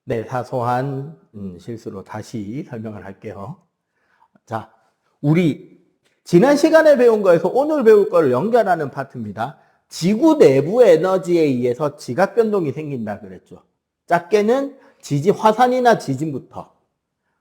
네, 사소한 실수로 다시 설명을 할게요. 자, 우리 지난 시간에 배운 거에서 오늘 배울 거를 연결하는 파트입니다. 지구 내부 에너지에 의해서 지각 변동이 생긴다 그랬죠. 작게는 화산이나 지진부터,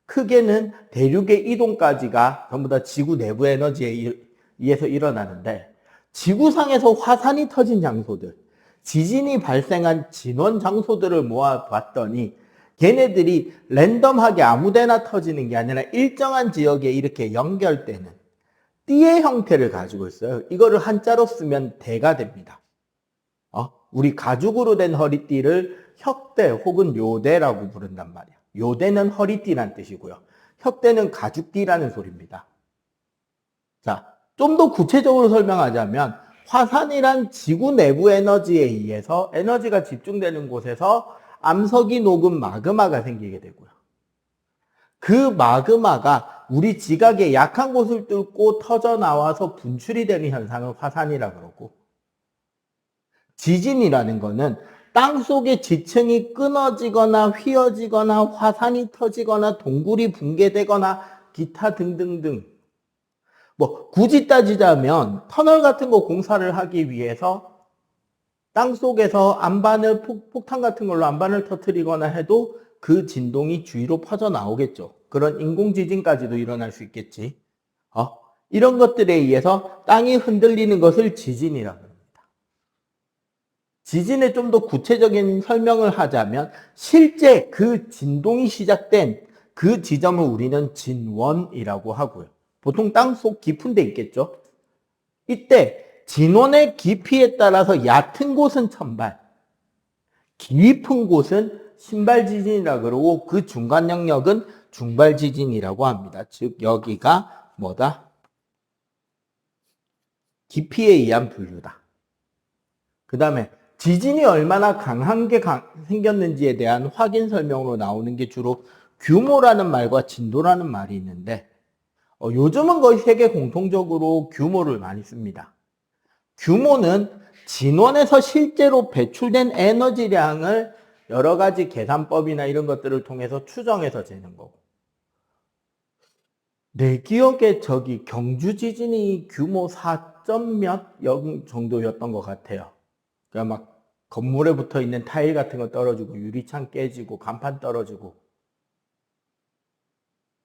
크게는 대륙의 이동까지가 전부 다 지구 내부 에너지에 의해서 일어나는데, 지구상에서 화산이 터진 장소들, 지진이 발생한 진원 장소들을 모아봤더니 걔네들이 랜덤하게 아무데나 터지는 게 아니라 일정한 지역에 이렇게 연결되는 띠의 형태를 가지고 있어요. 이거를 한자로 쓰면 대가 됩니다. 우리 가죽으로 된 허리띠를 혁대 혹은 요대라고 부른단 말이야. 요대는 허리띠란 뜻이고요. 혁대는 가죽띠라는 소리입니다. 자, 좀 더 구체적으로 설명하자면 화산이란 지구 내부 에너지에 의해서 에너지가 집중되는 곳에서 암석이 녹은 마그마가 생기게 되고요. 그 마그마가 우리 지각의 약한 곳을 뚫고 터져 나와서 분출이 되는 현상을 화산이라 그러고, 지진이라는 거는 땅속의 지층이 끊어지거나 휘어지거나 화산이 터지거나 동굴이 붕괴되거나 기타 등등등, 굳이 따지자면 터널 같은 거 공사를 하기 위해서 땅속에서 안반을 폭탄 같은 걸로 안반을 터뜨리거나 해도 그 진동이 주위로 퍼져 나오겠죠. 그런 인공지진까지도 일어날 수 있겠지. 이런 것들에 의해서 땅이 흔들리는 것을 지진이라고 합니다. 지진의 좀 더 구체적인 설명을 하자면 실제 그 진동이 시작된 그 지점을 우리는 진원이라고 하고요. 보통 땅속 깊은 데 있겠죠. 이때 진원의 깊이에 따라서 얕은 곳은 천발, 깊은 곳은 신발 지진이라고 그러고 그 중간 영역은 중발 지진이라고 합니다. 즉 여기가 뭐다? 깊이에 의한 분류다. 그 다음에 지진이 얼마나 강한 게 생겼는지에 대한 확인 설명으로 나오는 게 주로 규모라는 말과 진도라는 말이 있는데, 요즘은 거의 세계 공통적으로 규모를 많이 씁니다. 규모는 진원에서 실제로 배출된 에너지량을 여러 가지 계산법이나 이런 것들을 통해서 추정해서 재는 거고, 내 기억에 경주 지진이 규모 4몇 정도였던 것 같아요. 그러니까 막 건물에 붙어 있는 타일 같은 거 떨어지고 유리창 깨지고 간판 떨어지고.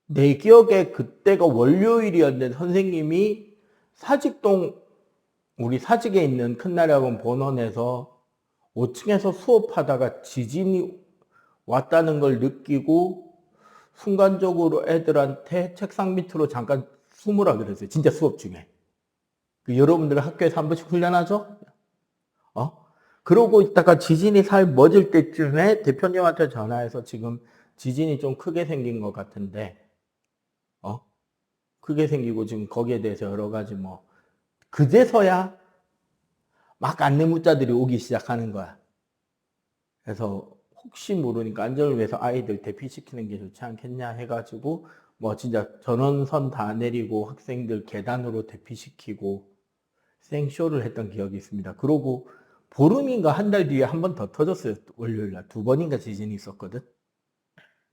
내 기억에 그때가 월요일이었는데 선생님이 우리 사직에 있는 큰나라학원 본원에서 5층에서 수업하다가 지진이 왔다는 걸 느끼고 순간적으로 애들한테 책상 밑으로 잠깐 숨으라 그랬어요. 진짜 수업 중에. 여러분들 학교에서 한 번씩 훈련하죠? 그러고 있다가 지진이 살 멎을 때쯤에 대표님한테 전화해서 지금 지진이 좀 크게 생긴 것 같은데, 크게 생기고 지금 거기에 대해서 여러 가지 그제서야 막 안내 문자들이 오기 시작하는 거야. 그래서 혹시 모르니까 안전을 위해서 아이들 대피시키는 게 좋지 않겠냐 해가지고 진짜 전원선 다 내리고 학생들 계단으로 대피시키고 생쇼를 했던 기억이 있습니다. 그러고 보름인가 한 달 뒤에 한 번 더 터졌어요. 월요일날 2번인가 지진이 있었거든.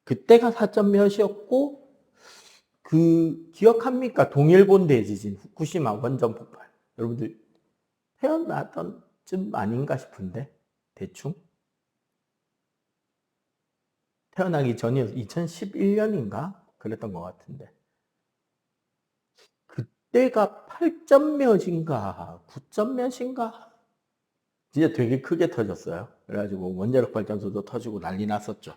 그때가 4점 몇이었고, 기억합니까? 동일본 대지진, 후쿠시마 원전 폭발. 여러분들 태어나던 쯤 아닌가 싶은데, 대충? 태어나기 전이어서 2011년인가? 그랬던 것 같은데. 그때가 8점 몇인가, 9점 몇인가? 진짜 되게 크게 터졌어요. 그래가지고 원자력 발전소도 터지고 난리 났었죠.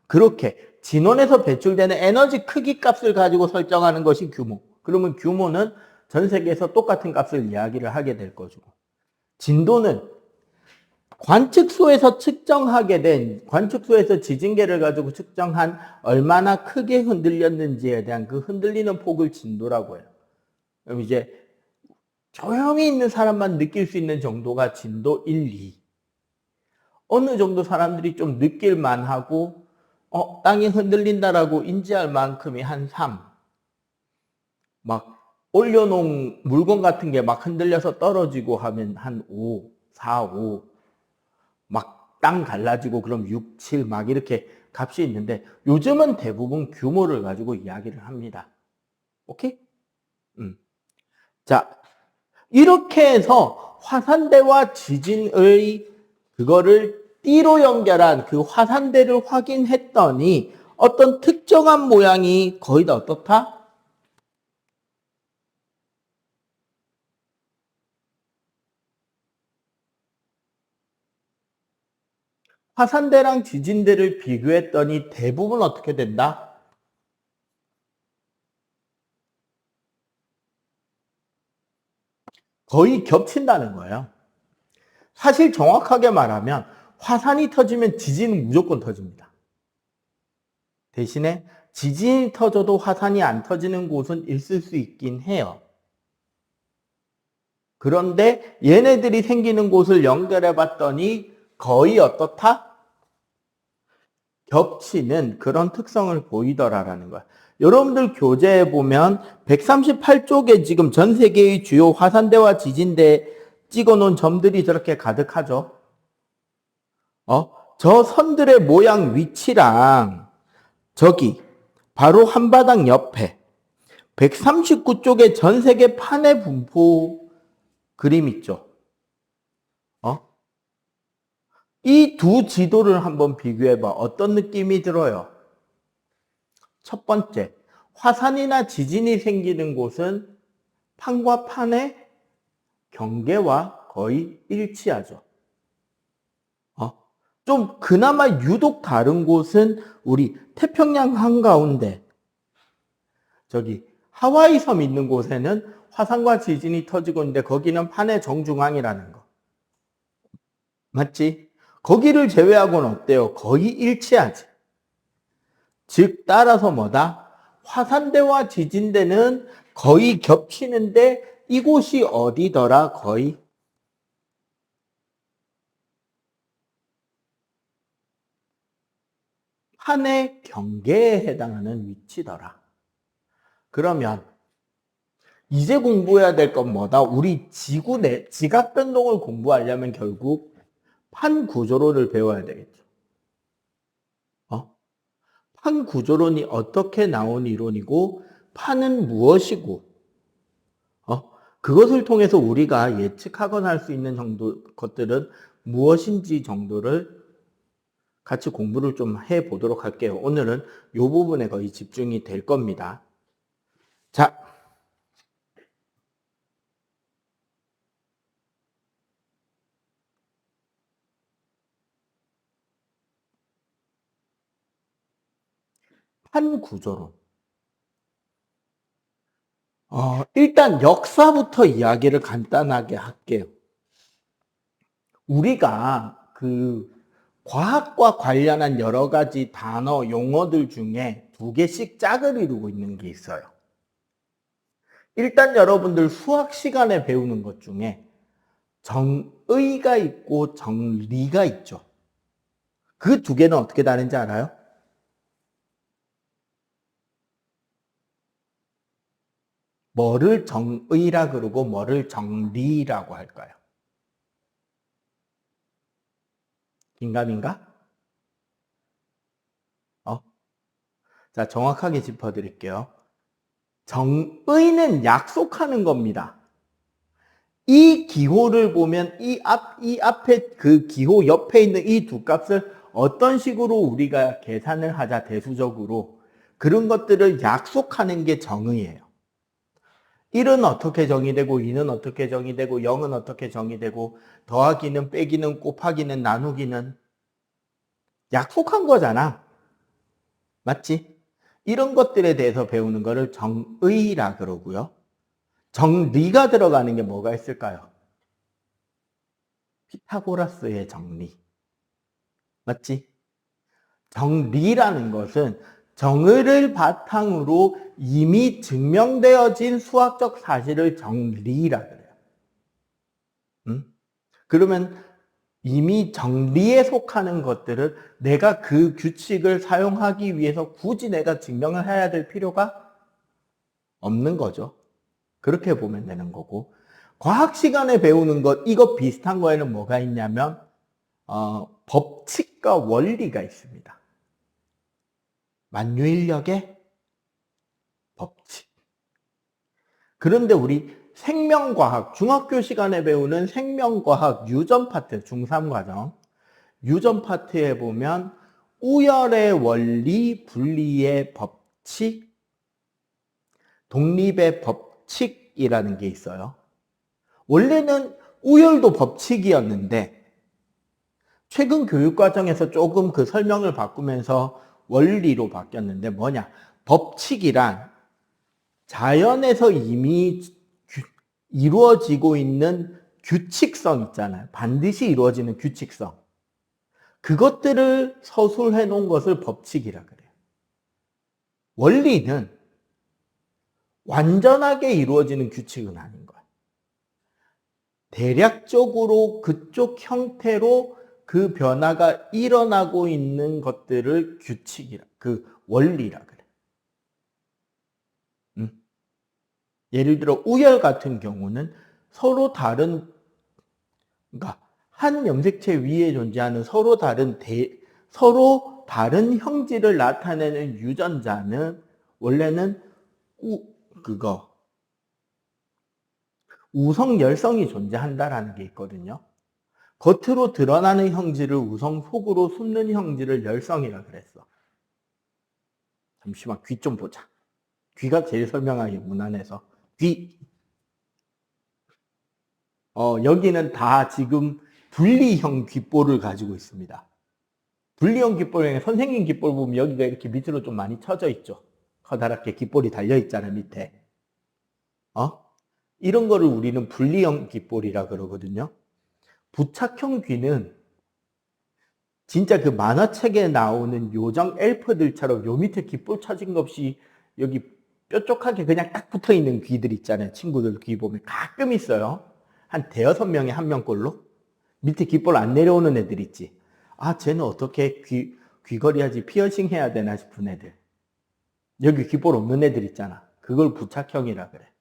그렇게 진원에서 배출되는 에너지 크기 값을 가지고 설정하는 것이 규모. 그러면 규모는 전 세계에서 똑같은 값을 이야기를 하게 될 거죠. 진도는 관측소에서 관측소에서 지진계를 가지고 측정한 얼마나 크게 흔들렸는지에 대한 그 흔들리는 폭을 진도라고 해요. 그럼 이제 조용히 있는 사람만 느낄 수 있는 정도가 진도 1, 2. 어느 정도 사람들이 좀 느낄만 하고 땅이 흔들린다라고 인지할 만큼이 한 3. 막 올려놓은 물건 같은 게 막 흔들려서 떨어지고 하면 한 5, 4, 5. 막 땅 갈라지고 그럼 6, 7 막 이렇게 값이 있는데 요즘은 대부분 규모를 가지고 이야기를 합니다. 오케이? 자, 이렇게 해서 화산대와 지진의 그거를 띠로 연결한 그 화산대를 확인했더니 어떤 특정한 모양이 거의 다 어떻다? 화산대랑 지진대를 비교했더니 대부분 어떻게 된다? 거의 겹친다는 거예요. 사실 정확하게 말하면 화산이 터지면 지진은 무조건 터집니다. 대신에 지진이 터져도 화산이 안 터지는 곳은 있을 수 있긴 해요. 그런데 얘네들이 생기는 곳을 연결해 봤더니 거의 어떻다? 겹치는 그런 특성을 보이더라라는 거야. 여러분들 교재에 보면 138쪽에 지금 전 세계의 주요 화산대와 지진대 찍어 놓은 점들이 저렇게 가득하죠. 저 선들의 모양 위치랑 저기 바로 한바닥 옆에 139쪽에 전 세계 판의 분포 그림 있죠. 이 두 지도를 한번 비교해봐. 어떤 느낌이 들어요? 첫 번째, 화산이나 지진이 생기는 곳은 판과 판의 경계와 거의 일치하죠. 좀 그나마 유독 다른 곳은 우리 태평양 한가운데 저기 하와이 섬 있는 곳에는 화산과 지진이 터지고 있는데 거기는 판의 정중앙이라는 거. 맞지? 거기를 제외하고는 어때요? 거의 일치하지. 즉 따라서 뭐다? 화산대와 지진대는 거의 겹치는데 이곳이 어디더라? 거의 판의 경계에 해당하는 위치더라. 그러면 이제 공부해야 될 건 뭐다? 우리 지구 내 지각 변동을 공부하려면 결국 판 구조론을 배워야 되겠죠. 판 구조론이 어떻게 나온 이론이고 판은 무엇이고 그것을 통해서 우리가 예측하거나 할 수 있는 정도 것들은 무엇인지 정도를 같이 공부를 좀 해보도록 할게요. 오늘은 이 부분에 거의 집중이 될 겁니다. 자, 판 구조론. 일단 역사부터 이야기를 간단하게 할게요. 우리가 그 과학과 관련한 여러 가지 단어, 용어들 중에 두 개씩 짝을 이루고 있는 게 있어요. 일단 여러분들 수학 시간에 배우는 것 중에 정의가 있고 정리가 있죠. 그 두 개는 어떻게 다른지 알아요? 뭐를 정의라 그러고 뭐를 정리라고 할까요? 긴가민가? 자, 정확하게 짚어드릴게요. 정의는 약속하는 겁니다. 이 기호를 보면 이 앞에 그 기호 옆에 있는 이 두 값을 어떤 식으로 우리가 계산을 하자 대수적으로 그런 것들을 약속하는 게 정의예요. 1은 어떻게 정의되고 2는 어떻게 정의되고 0은 어떻게 정의되고 더하기는 빼기는 곱하기는 나누기는 약속한 거잖아. 맞지? 이런 것들에 대해서 배우는 거를 정의라 그러고요. 정리가 들어가는 게 뭐가 있을까요? 피타고라스의 정리. 맞지? 정리라는 것은 정의를 바탕으로 이미 증명되어진 수학적 사실을 정리라 그래요. 그러면 이미 정리에 속하는 것들을 내가 그 규칙을 사용하기 위해서 굳이 내가 증명을 해야 될 필요가 없는 거죠. 그렇게 보면 되는 거고. 과학 시간에 배우는 것, 이거 비슷한 거에는 뭐가 있냐면, 법칙과 원리가 있습니다. 만유인력의 법칙. 그런데 우리 생명과학, 중학교 시간에 배우는 생명과학 유전 파트, 중3과정, 유전 파트에 보면 우열의 원리, 분리의 법칙, 독립의 법칙이라는 게 있어요. 원래는 우열도 법칙이었는데 최근 교육과정에서 조금 그 설명을 바꾸면서 원리로 바뀌었는데 뭐냐? 법칙이란 자연에서 이미 이루어지고 있는 규칙성 있잖아요. 반드시 이루어지는 규칙성. 그것들을 서술해 놓은 것을 법칙이라 그래요. 원리는 완전하게 이루어지는 규칙은 아닌 거예요. 대략적으로 그쪽 형태로 그 변화가 일어나고 있는 것들을 규칙이라, 그 원리라 그래. 예를 들어 우열 같은 경우는 서로 다른, 그러니까 한 염색체 위에 존재하는 서로 다른 형질을 나타내는 유전자는 원래는 우성 열성이 존재한다라는 게 있거든요. 겉으로 드러나는 형질을 우성, 속으로 숨는 형질을 열성이라 그랬어. 잠시만, 귀 좀 보자. 귀가 제일 설명하기 무난해서. 귀. 여기는 다 지금 분리형 귓볼을 가지고 있습니다. 분리형 귓볼, 선생님 귓볼 보면 여기가 이렇게 밑으로 좀 많이 쳐져 있죠. 커다랗게 귓볼이 달려 있잖아요, 밑에. 이런 거를 우리는 분리형 귓볼이라 그러거든요. 부착형 귀는 진짜 그 만화책에 나오는 요정 엘프들처럼 요 밑에 귓볼 쳐진 거 없이 여기 뾰족하게 그냥 딱 붙어 있는 귀들 있잖아요. 친구들 귀 보면 가끔 있어요. 한 대여섯 명에 한 명꼴로. 밑에 귓볼 안 내려오는 애들 있지. 아, 쟤는 어떻게 귀걸이 하지, 피어싱 해야 되나 싶은 애들. 여기 귓볼 없는 애들 있잖아. 그걸 부착형이라 그래.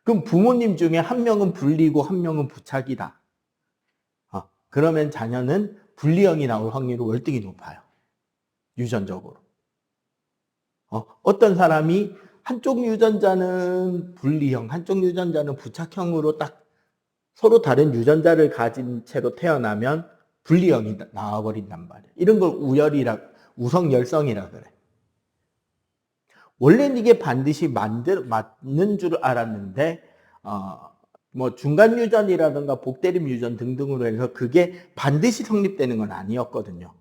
그럼 부모님 중에 한 명은 분리고 한 명은 부착이다. 그러면 자녀는 분리형이 나올 확률이 월등히 높아요. 유전적으로. 어떤 사람이 한쪽 유전자는 분리형, 한쪽 유전자는 부착형으로 딱 서로 다른 유전자를 가진 채로 태어나면 분리형이 나와버린단 말이에요. 이런 걸 우성열성이라 그래. 원래는 이게 반드시 맞는 줄 알았는데, 뭐 중간 유전이라든가 복대림 유전 등등으로 해서 그게 반드시 성립되는 건 아니었거든요.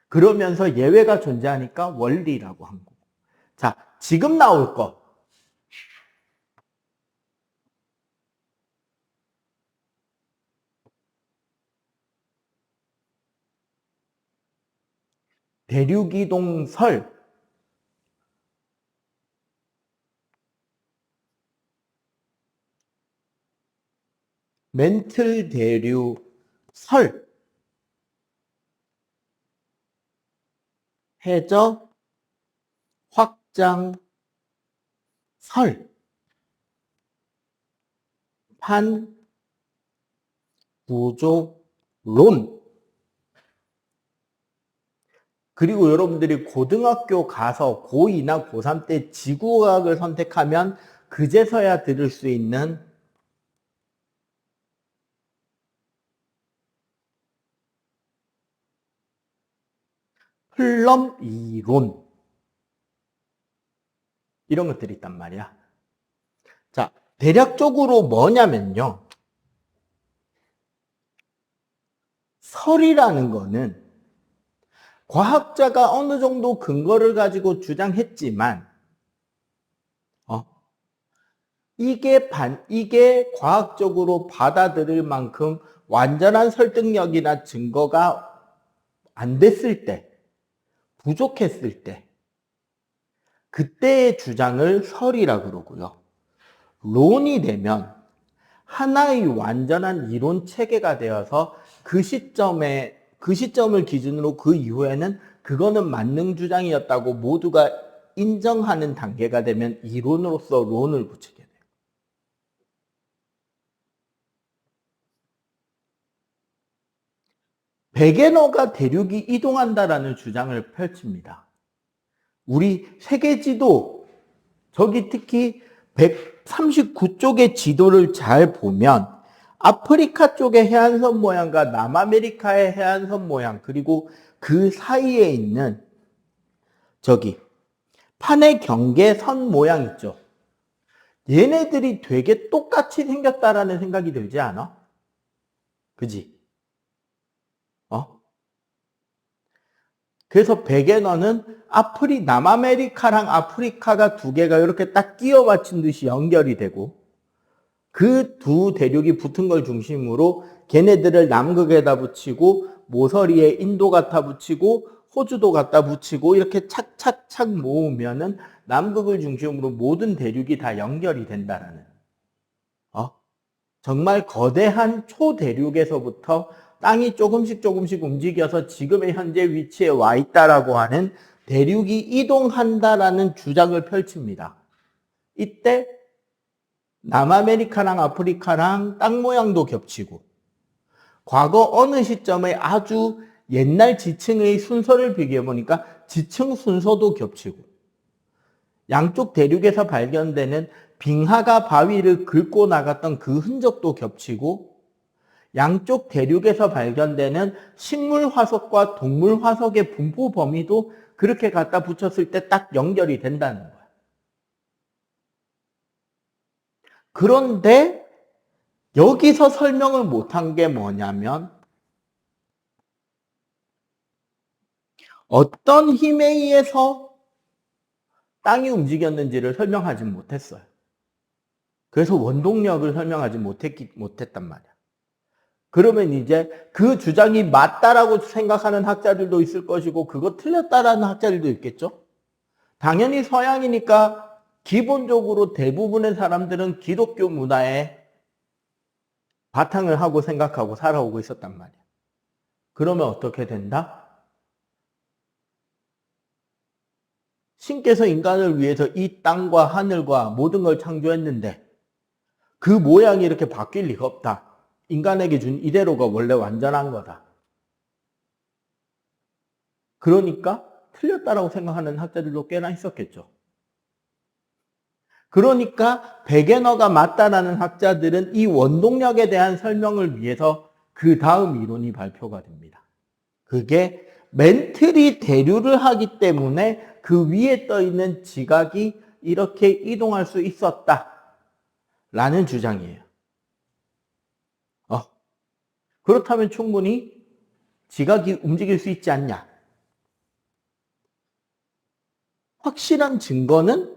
그러면서 예외가 존재하니까 원리라고 한 거고. 자, 지금 나올 거. 대륙이동설. 멘틀 대류설. 해적 확장 설. 판 구조론. 그리고 여러분들이 고등학교 가서 고2나 고3 때 지구과학을 선택하면 그제서야 들을 수 있는 플럼 이론. 이런 것들이 있단 말이야. 자, 대략적으로 뭐냐면요. 설이라는 거는 과학자가 어느 정도 근거를 가지고 주장했지만, 이게 과학적으로 받아들일 만큼 완전한 설득력이나 증거가 안 됐을 때, 부족했을 때, 그때의 주장을 설이라 그러고요. 론이 되면 하나의 완전한 이론 체계가 되어서 그 시점을 기준으로 그 이후에는 그거는 만능 주장이었다고 모두가 인정하는 단계가 되면 이론으로서 론을 붙이게 돼요. 베게너가 대륙이 이동한다라는 주장을 펼칩니다. 우리 세계 지도, 저기 특히 139쪽의 지도를 잘 보면 아프리카 쪽의 해안선 모양과 남아메리카의 해안선 모양, 그리고 그 사이에 있는 저기 판의 경계선 모양 있죠. 얘네들이 되게 똑같이 생겼다라는 생각이 들지 않아? 그지? 그래서 베게너는 남아메리카랑 아프리카가 두 개가 이렇게 딱 끼워 맞춘 듯이 연결이 되고, 그 두 대륙이 붙은 걸 중심으로 걔네들을 남극에다 붙이고, 모서리에 인도 갖다 붙이고, 호주도 갖다 붙이고, 이렇게 착착착 모으면은 남극을 중심으로 모든 대륙이 다 연결이 된다라는, 정말 거대한 초대륙에서부터 땅이 조금씩 움직여서 지금의 현재 위치에 와 있다라고 하는 대륙이 이동한다라는 주장을 펼칩니다. 이때 남아메리카랑 아프리카랑 땅 모양도 겹치고, 과거 어느 시점에 아주 옛날 지층의 순서를 비교해 보니까 지층 순서도 겹치고, 양쪽 대륙에서 발견되는 빙하가 바위를 긁고 나갔던 그 흔적도 겹치고, 양쪽 대륙에서 발견되는 식물 화석과 동물 화석의 분포 범위도 그렇게 갖다 붙였을 때 딱 연결이 된다는 거야. 그런데 여기서 설명을 못한 게 뭐냐면, 어떤 힘에 의해서 땅이 움직였는지를 설명하지 못했어요. 그래서 원동력을 설명하지 못했단 말이야. 그러면 이제 그 주장이 맞다라고 생각하는 학자들도 있을 것이고, 그거 틀렸다라는 학자들도 있겠죠? 당연히 서양이니까 기본적으로 대부분의 사람들은 기독교 문화에 바탕을 하고 생각하고 살아오고 있었단 말이야. 그러면 어떻게 된다? 신께서 인간을 위해서 이 땅과 하늘과 모든 걸 창조했는데 그 모양이 이렇게 바뀔 리가 없다. 인간에게 준 이대로가 원래 완전한 거다. 그러니까 틀렸다라고 생각하는 학자들도 꽤나 있었겠죠. 그러니까 베게너가 맞다라는 학자들은 이 원동력에 대한 설명을 위해서 그 다음 이론이 발표가 됩니다. 그게 멘틀이 대류를 하기 때문에 그 위에 떠 있는 지각이 이렇게 이동할 수 있었다라는 주장이에요. 그렇다면 충분히 지각이 움직일 수 있지 않냐? 확실한 증거는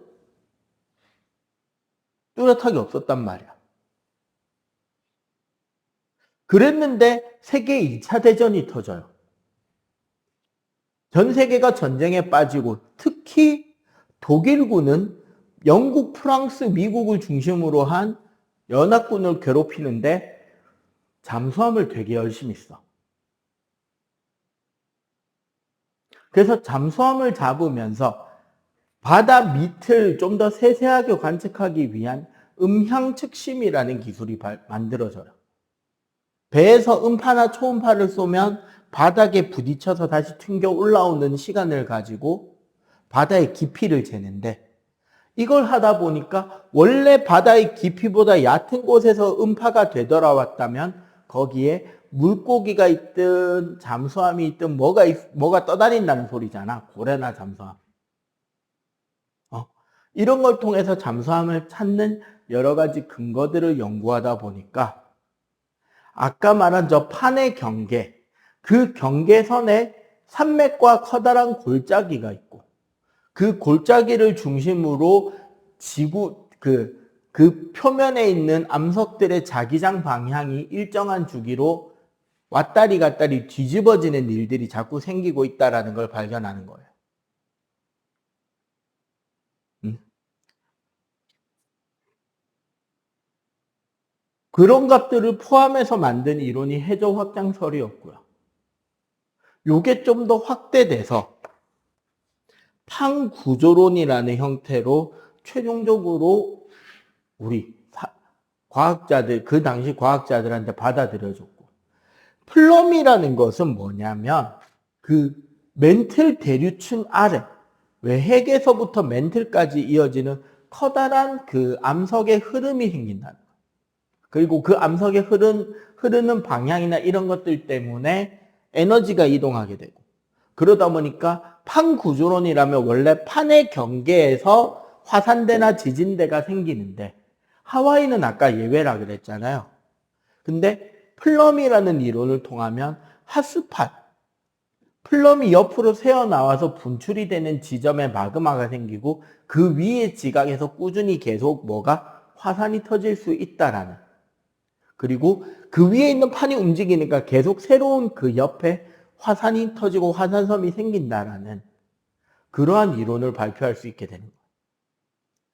뚜렷하게 없었단 말이야. 그랬는데 세계 2차 대전이 터져요. 전 세계가 전쟁에 빠지고 특히 독일군은 영국, 프랑스, 미국을 중심으로 한 연합군을 괴롭히는데 잠수함을 되게 열심히 써. 그래서 잠수함을 잡으면서 바다 밑을 좀 더 세세하게 관측하기 위한 음향측심이라는 기술이 만들어져요. 배에서 음파나 초음파를 쏘면 바닥에 부딪혀서 다시 튕겨 올라오는 시간을 가지고 바다의 깊이를 재는데, 이걸 하다 보니까 원래 바다의 깊이보다 얕은 곳에서 음파가 되돌아왔다면 거기에 물고기가 있든 잠수함이 있든 뭐가 떠다닌다는 소리잖아. 고래나 잠수함. 이런 걸 통해서 잠수함을 찾는 여러 가지 근거들을 연구하다 보니까 아까 말한 저 판의 경계, 그 경계선에 산맥과 커다란 골짜기가 있고, 그 골짜기를 중심으로 지구, 그 표면에 있는 암석들의 자기장 방향이 일정한 주기로 왔다리 갔다리 뒤집어지는 일들이 자꾸 생기고 있다는 걸 발견하는 거예요. 그런 것들을 포함해서 만든 이론이 해저 확장설이었고요. 요게 좀 더 확대돼서 판구조론이라는 형태로 최종적으로 우리 과학자들, 그 당시 과학자들한테 받아들여졌고, 플럼이라는 것은 뭐냐면 그 멘틀 대류층 아래 외핵에서부터 멘틀까지 이어지는 커다란 그 암석의 흐름이 생긴다는 거예요. 그리고 그 암석의 흐르는 방향이나 이런 것들 때문에 에너지가 이동하게 되고, 그러다 보니까 판 구조론이라면 원래 판의 경계에서 화산대나 지진대가 생기는데 하와이는 아까 예외라 그랬잖아요. 근데 플럼이라는 이론을 통하면 핫스팟, 플럼이 옆으로 새어나와서 분출이 되는 지점에 마그마가 생기고 그 위의 지각에서 꾸준히 계속 뭐가 화산이 터질 수 있다라는, 그리고 그 위에 있는 판이 움직이니까 계속 새로운 그 옆에 화산이 터지고 화산섬이 생긴다라는 그러한 이론을 발표할 수 있게 되는 거예요.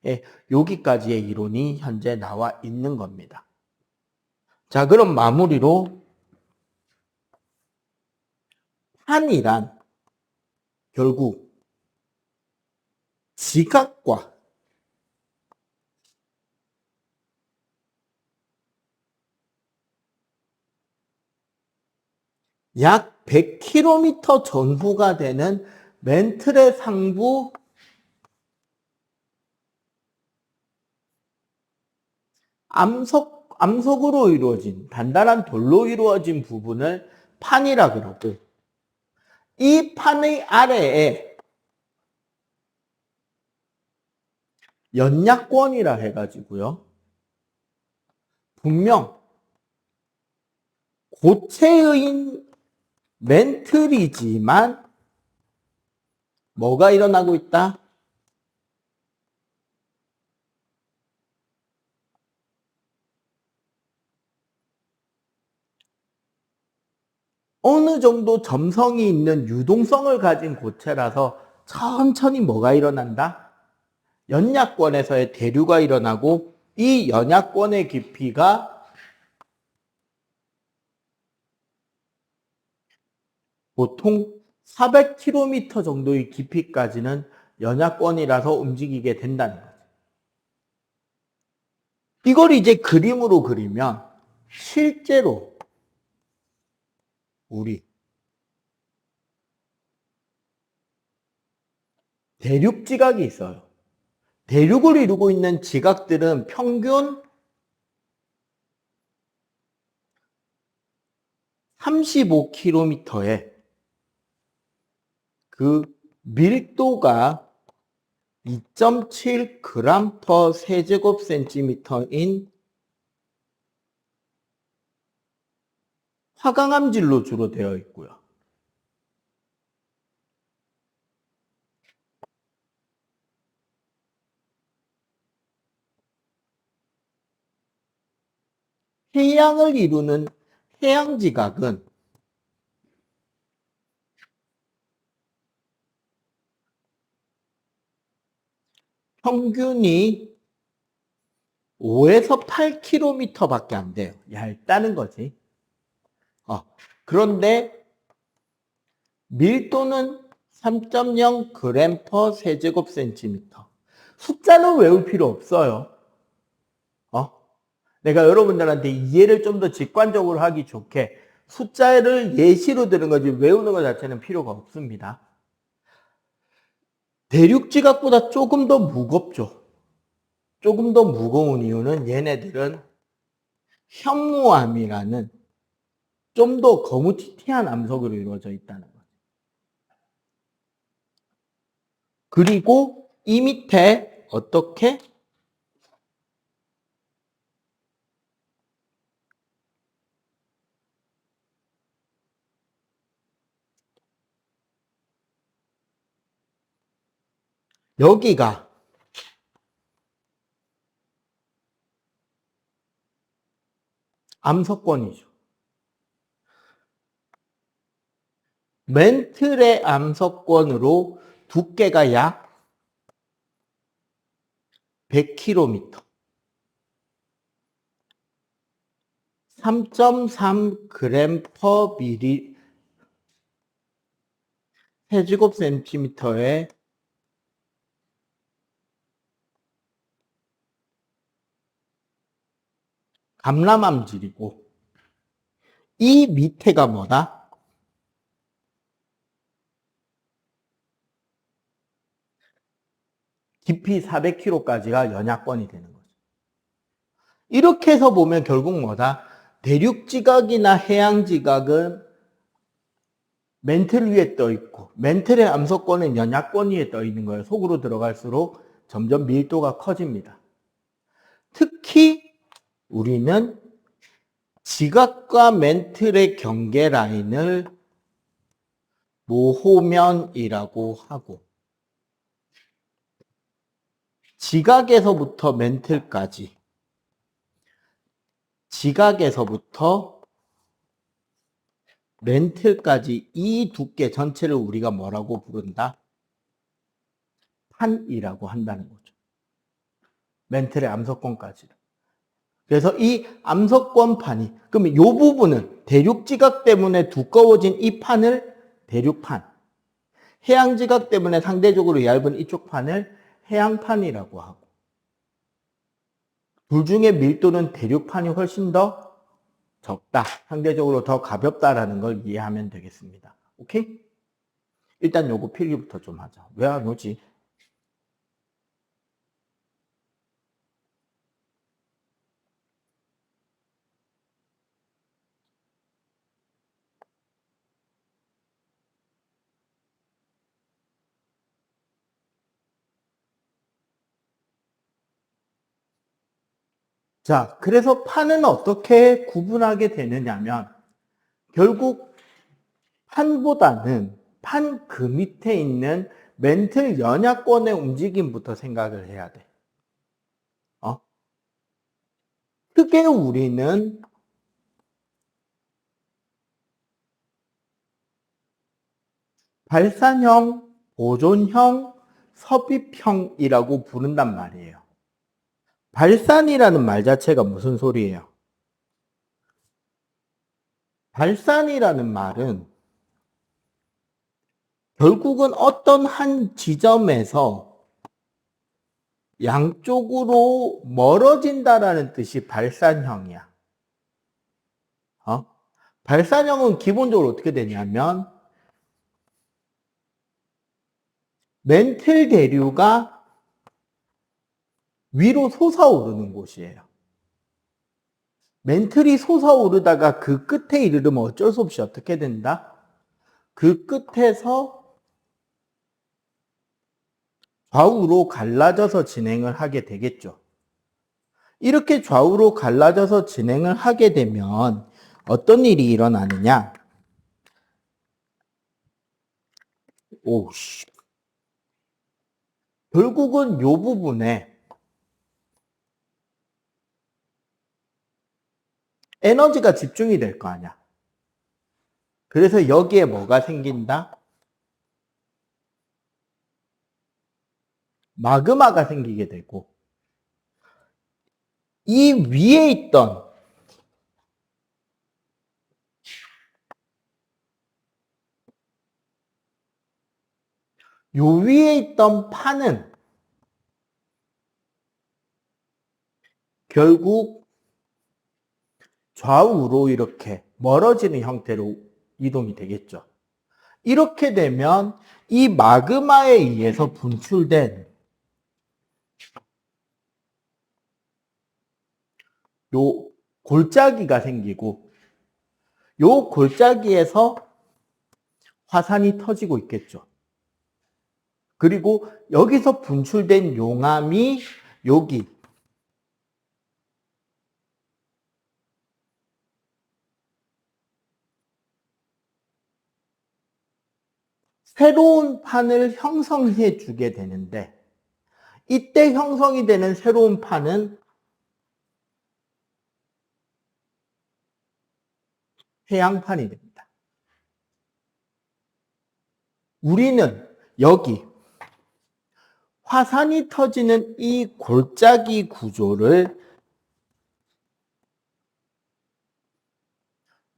예, 여기까지의 이론이 현재 나와 있는 겁니다. 자, 그럼 마무리로 판이란 결국 지각과 약 100km 전후가 되는 멘틀의 상부 암석으로 이루어진 단단한 돌로 이루어진 부분을 판이라 그러고, 이 판의 아래에 연약권이라 해가지고요, 분명 고체의 멘틀이지만 뭐가 일어나고 있다? 어느 정도 점성이 있는 유동성을 가진 고체라서 천천히 뭐가 일어난다? 연약권에서의 대류가 일어나고, 이 연약권의 깊이가 보통 400km 정도의 깊이까지는 연약권이라서 움직이게 된다는 거죠. 이걸 이제 그림으로 그리면 실제로 우리 대륙 지각이 있어요. 대륙을 이루고 있는 지각들은 평균 35km에 그 밀도가 2.7g 세제곱센티미터인 화강암질로 주로 되어 있고요. 해양을 이루는 해양지각은 평균이 5에서 8km밖에 안 돼요. 얇다는 거지. 그런데 밀도는 3.0g 세제곱센티미터. 숫자는 외울 필요 없어요. 내가 여러분들한테 이해를 좀 더 직관적으로 하기 좋게 숫자를 예시로 드는 거지 외우는 것 자체는 필요가 없습니다. 대륙지각보다 조금 더 무겁죠. 조금 더 무거운 이유는 얘네들은 현무암이라는 좀 더 거무튀튀한 암석으로 이루어져 있다는 거죠. 그리고 이 밑에 어떻게? 여기가 암석권이죠. 멘틀의 암석권으로 두께가 약 100km, 3.3g/ml 세제곱센티미터의 감람암질이고, 이 밑에가 뭐다? 깊이 400km까지가 연약권이 되는 거죠. 이렇게 해서 보면 결국 뭐다? 대륙지각이나 해양지각은 멘틀 위에 떠 있고 멘틀의 암석권은 연약권 위에 떠 있는 거예요. 속으로 들어갈수록 점점 밀도가 커집니다. 특히 우리는 지각과 멘틀의 경계 라인을 모호면이라고 하고 지각에서부터 멘틀까지 지각에서부터 멘틀까지 이 두께 전체를 우리가 뭐라고 부른다? 판이라고 한다는 거죠. 멘틀의 암석권까지. 그래서 이 암석권판이, 그러면 이 부분은 대륙지각 때문에 두꺼워진 이 판을 대륙판, 해양지각 때문에 상대적으로 얇은 이쪽 판을 해양판이라고 하고, 둘 중에 밀도는 대륙판이 훨씬 더 적다, 상대적으로 더 가볍다라는 걸 이해하면 되겠습니다. 오케이? 일단 요거 필기부터 좀 하자. 왜 안 오지? 자, 그래서 판은 어떻게 구분하게 되느냐면 결국 판보다는 판 그 밑에 있는 멘틀 연약권의 움직임부터 생각을 해야 돼. 크게 우리는 발산형, 보존형, 섭입형이라고 부른단 말이에요. 발산이라는 말 자체가 무슨 소리예요? 발산이라는 말은 결국은 어떤 한 지점에서 양쪽으로 멀어진다라는 뜻이 발산형이야. 발산형은 기본적으로 어떻게 되냐면 멘틀 대류가 위로 솟아오르는 곳이에요. 멘틀이 솟아오르다가 그 끝에 이르르면 어쩔 수 없이 어떻게 된다? 그 끝에서 좌우로 갈라져서 진행을 하게 되겠죠. 이렇게 좌우로 갈라져서 진행을 하게 되면 어떤 일이 일어나느냐? 오씨. 결국은 이 부분에 에너지가 집중이 될 거 아니야. 그래서 여기에 뭐가 생긴다? 마그마가 생기게 되고 이 위에 있던 요 위에 있던 판은 결국 좌우로 이렇게 멀어지는 형태로 이동이 되겠죠. 이렇게 되면 이 마그마에 의해서 분출된 요 골짜기가 생기고 요 골짜기에서 화산이 터지고 있겠죠. 그리고 여기서 분출된 용암이 여기 새로운 판을 형성해 주게 되는데 이때 형성이 되는 새로운 판은 해양판이 됩니다. 우리는 여기 화산이 터지는 이 골짜기 구조를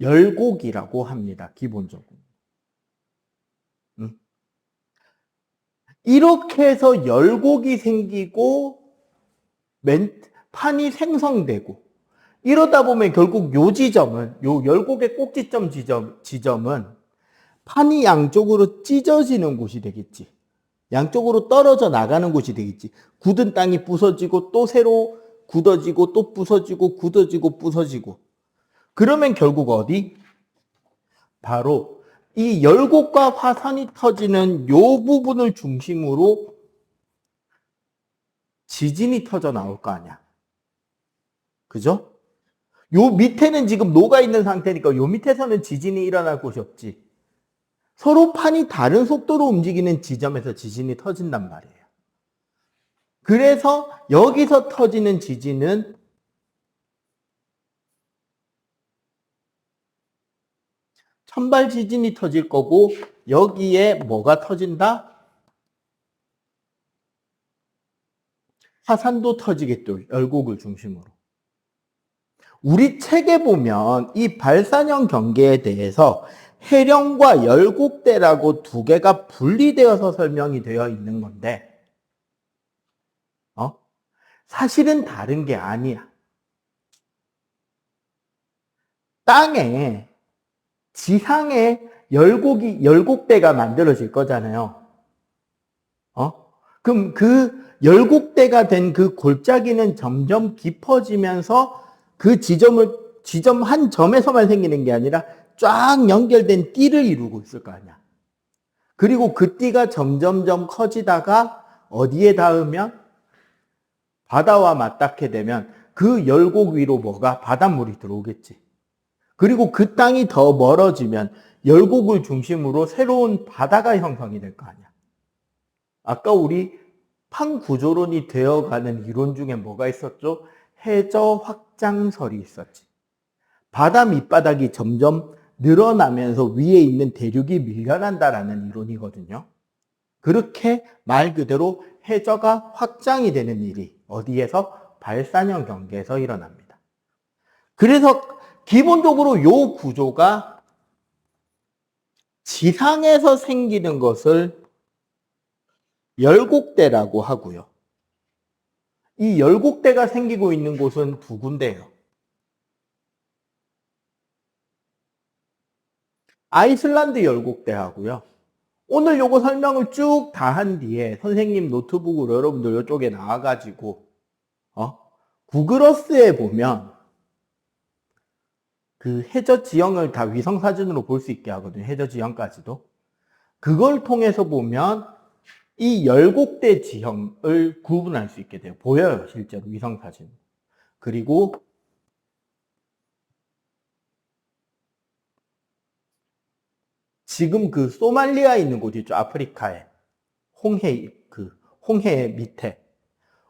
열곡이라고 합니다. 기본적으로. 이렇게 해서 열곡이 생기고 판이 생성되고 이러다 보면 결국 요 지점은, 요 열곡의 꼭지점 지점은 판이 양쪽으로 찢어지는 곳이 되겠지. 양쪽으로 떨어져 나가는 곳이 되겠지. 굳은 땅이 부서지고 또 새로 굳어지고 또 부서지고 굳어지고 부서지고. 그러면 결국 어디? 바로 이 열곡과 화산이 터지는 요 부분을 중심으로 지진이 터져 나올 거 아니야. 그죠? 요 밑에는 지금 녹아있는 상태니까 요 밑에서는 지진이 일어날 곳이 없지. 서로 판이 다른 속도로 움직이는 지점에서 지진이 터진단 말이에요. 그래서 여기서 터지는 지진은 천발 지진이 터질 거고 여기에 뭐가 터진다? 화산도 터지겠죠. 열곡을 중심으로. 우리 책에 보면 이 발산형 경계에 대해서 해령과 열곡대라고 두 개가 분리되어서 설명이 되어 있는 건데 사실은 다른 게 아니야. 땅에 지상에 열곡대가 만들어질 거잖아요. 그럼 그 열곡대가 된 그 골짜기는 점점 깊어지면서 그 지점 한 점에서만 생기는 게 아니라 쫙 연결된 띠를 이루고 있을 거 아니야. 그리고 그 띠가 점점점 커지다가 어디에 닿으면 바다와 맞닿게 되면 그 열곡 위로 뭐가 바닷물이 들어오겠지. 그리고 그 땅이 더 멀어지면 열곡을 중심으로 새로운 바다가 형성이 될 거 아니야. 아까 우리 판 구조론이 되어가는 이론 중에 뭐가 있었죠? 해저 확장설이 있었지. 바다 밑바닥이 점점 늘어나면서 위에 있는 대륙이 밀려난다라는 이론이거든요. 그렇게 말 그대로 해저가 확장이 되는 일이 어디에서? 발산형 경계에서 일어납니다. 그래서 기본적으로 요 구조가 지상에서 생기는 것을 열곡대라고 하고요. 이 열곡대가 생기고 있는 곳은 두 군데예요. 아이슬란드 열곡대하고요. 오늘 요거 설명을 쭉 다 한 뒤에 선생님 노트북으로 여러분들 이쪽에 나와가지고 구글어스에 보면 그 해저 지형을 다 위성사진으로 볼 수 있게 하거든요. 해저 지형까지도. 그걸 통해서 보면 이 열곡대 지형을 구분할 수 있게 돼요. 보여요, 실제로 위성사진. 그리고 지금 그 소말리아 있는 곳 있죠. 아프리카에. 홍해 밑에.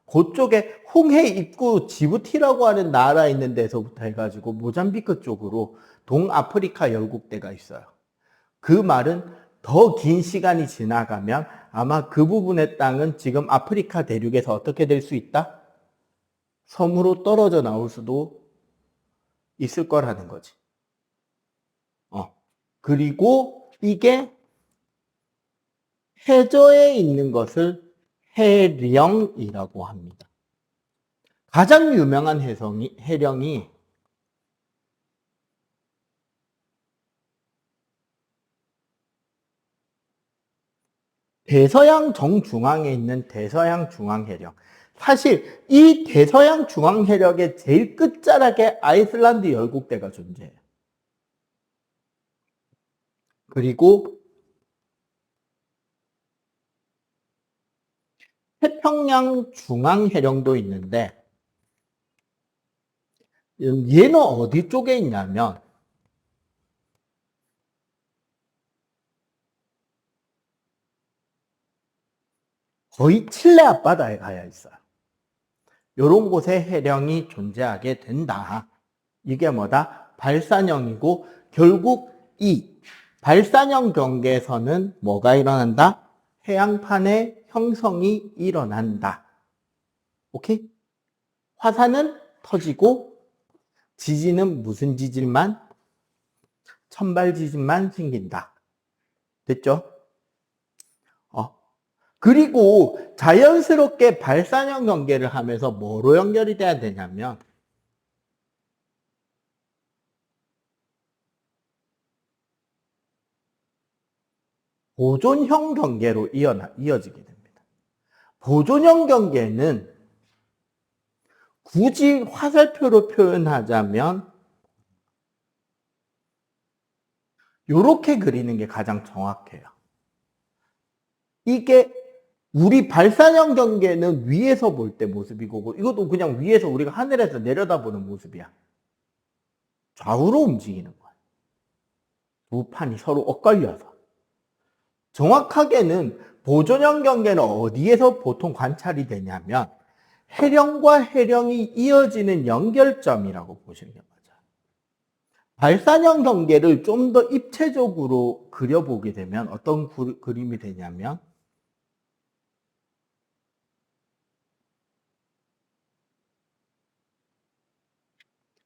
그쪽에 홍해 입구 지부티라고 하는 나라 있는 데서부터 해가지고 모잠비크 쪽으로 동아프리카 열곡대가 있어요. 그 말은 더 긴 시간이 지나가면 아마 그 부분의 땅은 지금 아프리카 대륙에서 어떻게 될 수 있다? 섬으로 떨어져 나올 수도 있을 거라는 거지. 그리고 이게 해저에 있는 것을 해령이라고 합니다. 가장 유명한 해령이 대서양 정중앙에 있는 대서양 중앙해령. 사실 이 대서양 중앙해력의 제일 끝자락에 아이슬란드 열곡대가 존재해요. 그리고 태평양 중앙해령도 있는데 얘는 어디 쪽에 있냐면 거의 칠레 앞바다에 가야 있어요. 이런 곳에 해령이 존재하게 된다. 이게 뭐다? 발산형이고 결국 이 발산형 경계에서는 뭐가 일어난다? 해양판의 형성이 일어난다. 오케이? 화산은 터지고 지진은 무슨 지진만? 천발 지진만 생긴다. 됐죠? 그리고 자연스럽게 발산형 경계를 하면서 뭐로 연결이 돼야 되냐면 보존형 경계로 이어지게 됩니다. 보존형 경계는 굳이 화살표로 표현하자면 이렇게 그리는 게 가장 정확해요. 이게 우리 발산형 경계는 위에서 볼 때 모습이고, 이것도 그냥 위에서 우리가 하늘에서 내려다보는 모습이야. 좌우로 움직이는 거야. 두 판이 서로 엇갈려서. 정확하게는 보존형 경계는 어디에서 보통 관찰이 되냐면 해령과 해령이 이어지는 연결점이라고 보시는 게 맞아요. 발산형 경계를 좀 더 입체적으로 그려보게 되면 어떤 그림이 되냐면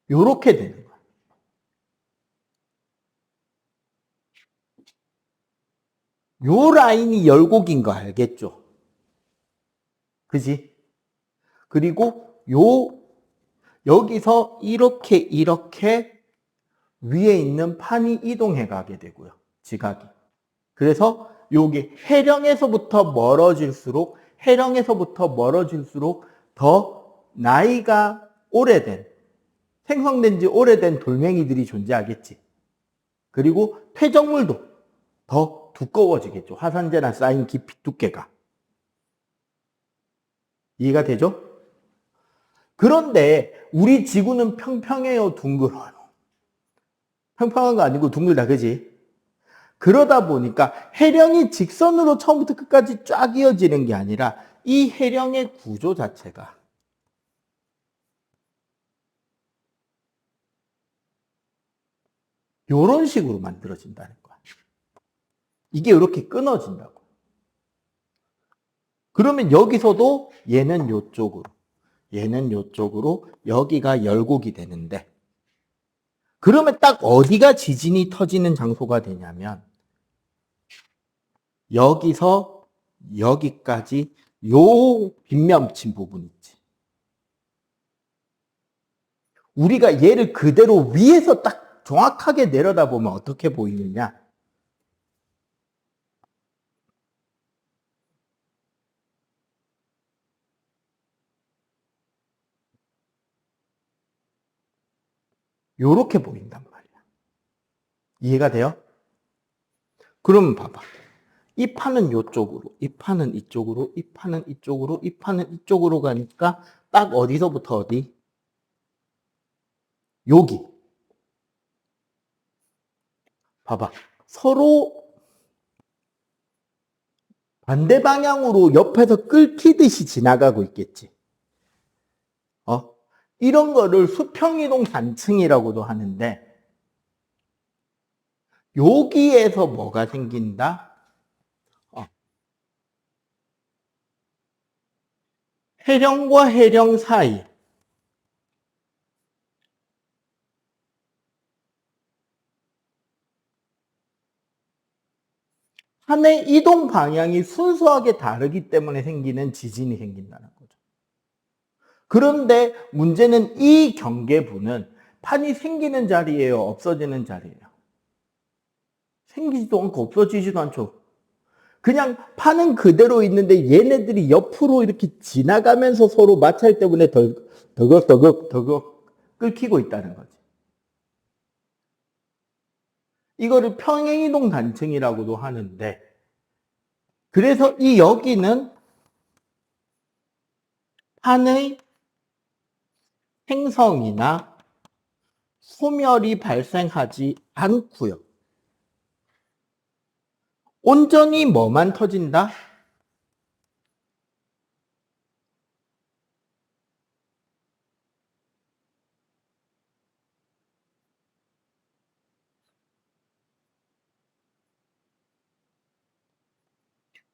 이렇게 되는 거예요. 요 라인이 열곡인 거 알겠죠? 그지? 그리고 여기서 이렇게 위에 있는 판이 이동해 가게 되고요. 지각이. 그래서 여기 해령에서부터 멀어질수록 더 나이가 오래된, 생성된 지 오래된 돌멩이들이 존재하겠지. 그리고 퇴적물도 더 두꺼워지겠죠. 화산재나 쌓인 깊이 두께가. 이해가 되죠? 그런데 우리 지구는 평평해요, 둥글어요? 평평한 거 아니고 둥글다, 그지? 그러다 보니까 해령이 직선으로 처음부터 끝까지 쫙 이어지는 게 아니라 이 해령의 구조 자체가 이런 식으로 만들어진다는 거야. 이게 이렇게 끊어진다고. 그러면 여기서도 얘는 이쪽으로 여기가 열곡이 되는데, 그러면 딱 어디가 지진이 터지는 장소가 되냐면 여기서 여기까지 요 빗면친 부분 있지. 우리가 얘를 그대로 위에서 딱 정확하게 내려다보면 어떻게 보이느냐? 요렇게 보인단 말이야. 이해가 돼요? 그럼 봐봐. 이 판은 요쪽으로, 이 판은 이쪽으로, 이 판은 이쪽으로, 이 판은 이쪽으로 가니까 딱 어디서부터 어디? 여기. 봐봐. 서로 반대 방향으로 옆에서 끓히듯이 지나가고 있겠지. 이런 거를 수평이동 단층이라고도 하는데, 여기에서 뭐가 생긴다? 해령과 해령 사이. 판의 이동 방향이 순수하게 다르기 때문에 생기는 지진이 생긴다는 거죠. 그런데 문제는 이 경계부는 판이 생기는 자리예요, 없어지는 자리예요? 생기지도 않고 없어지지도 않죠. 그냥 판은 그대로 있는데 얘네들이 옆으로 이렇게 지나가면서 서로 마찰 때문에 덜컥 끓히고 있다는 거지. 이거를 평행이동 단층이라고도 하는데, 그래서 이 여기는 판의 행성이나 소멸이 발생하지 않고요. 온전히 뭐만 터진다?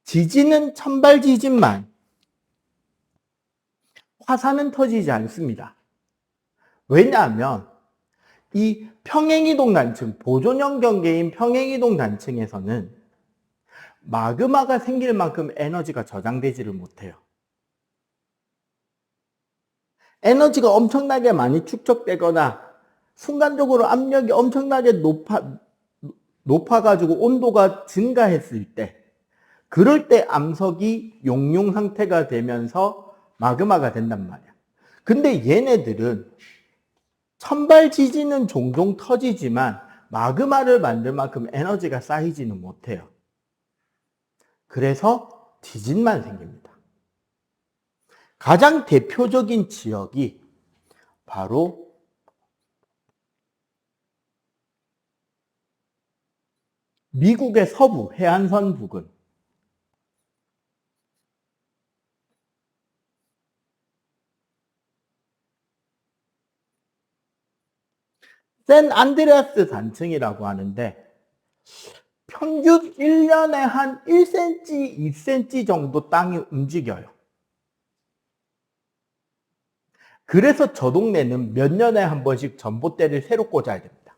지진은 천발 지진만, 화산은 터지지 않습니다. 왜냐하면 이 평행이동 단층, 보존형 경계인 평행이동 단층에서는 마그마가 생길 만큼 에너지가 저장되지를 못해요. 에너지가 엄청나게 많이 축적되거나 순간적으로 압력이 엄청나게 높아가지고 온도가 증가했을 때, 그럴 때 암석이 용융 상태가 되면서 마그마가 된단 말이야. 근데 얘네들은 천발 지진은 종종 터지지만 마그마를 만들 만큼 에너지가 쌓이지는 못해요. 그래서 지진만 생깁니다. 가장 대표적인 지역이 바로 미국의 서부 해안선 부근, 샌 안드레아스 단층이라고 하는데 평균 1년에 한 1cm, 2cm 정도 땅이 움직여요. 그래서 저 동네는 몇 년에 한 번씩 전봇대를 새로 꽂아야 됩니다.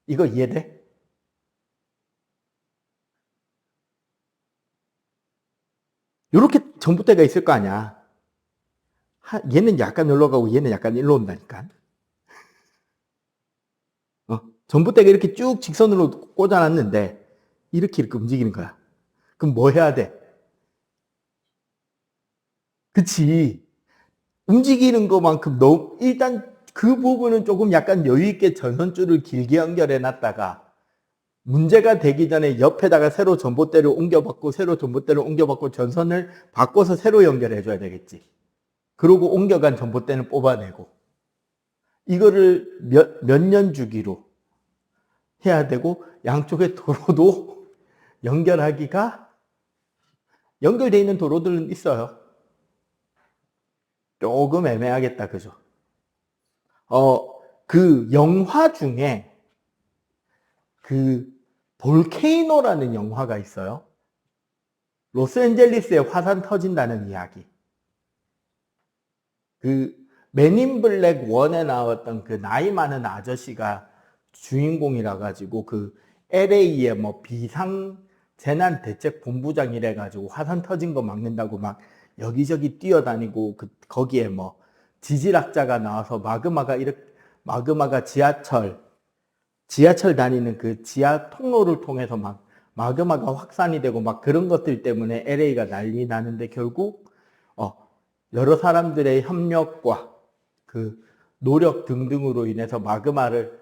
이거 이해돼? 이렇게 전봇대가 있을 거 아니야. 얘는 약간 놀러 가고 얘는 약간 일로 온다니까. 전봇대가 이렇게 쭉 직선으로 꽂아놨는데 이렇게 움직이는 거야. 그럼 뭐 해야 돼? 그치. 움직이는 것만큼 너무, 일단 그 부분은 조금 약간 여유있게 전선줄을 길게 연결해 놨다가 문제가 되기 전에 옆에다가 새로 전봇대를 옮겨받고 새로 전봇대를 옮겨받고 전선을 바꿔서 새로 연결해 줘야 되겠지. 그러고 옮겨간 전봇대는 뽑아내고 이거를 몇 년 주기로 해야 되고 양쪽의 도로도 연결하기가 연결되어 있는 도로들은 있어요. 조금 애매하겠다, 그죠? 그 영화 중에 그 볼케이노라는 영화가 있어요. 로스앤젤리스에 화산 터진다는 이야기. 그 맨인 블랙 1에 나왔던 그 나이 많은 아저씨가 주인공이라 가지고 그 LA의 뭐 비상 재난 대책 본부장이래 가지고 화산 터진 거 막는다고 막 여기저기 뛰어다니고 거기에 뭐 지질학자가 나와서 마그마가 지하철 다니는 그 지하 통로를 통해서 막 마그마가 확산이 되고 막 그런 것들 때문에 LA가 난리 나는데 결국 여러 사람들의 협력과 그 노력 등등으로 인해서 마그마를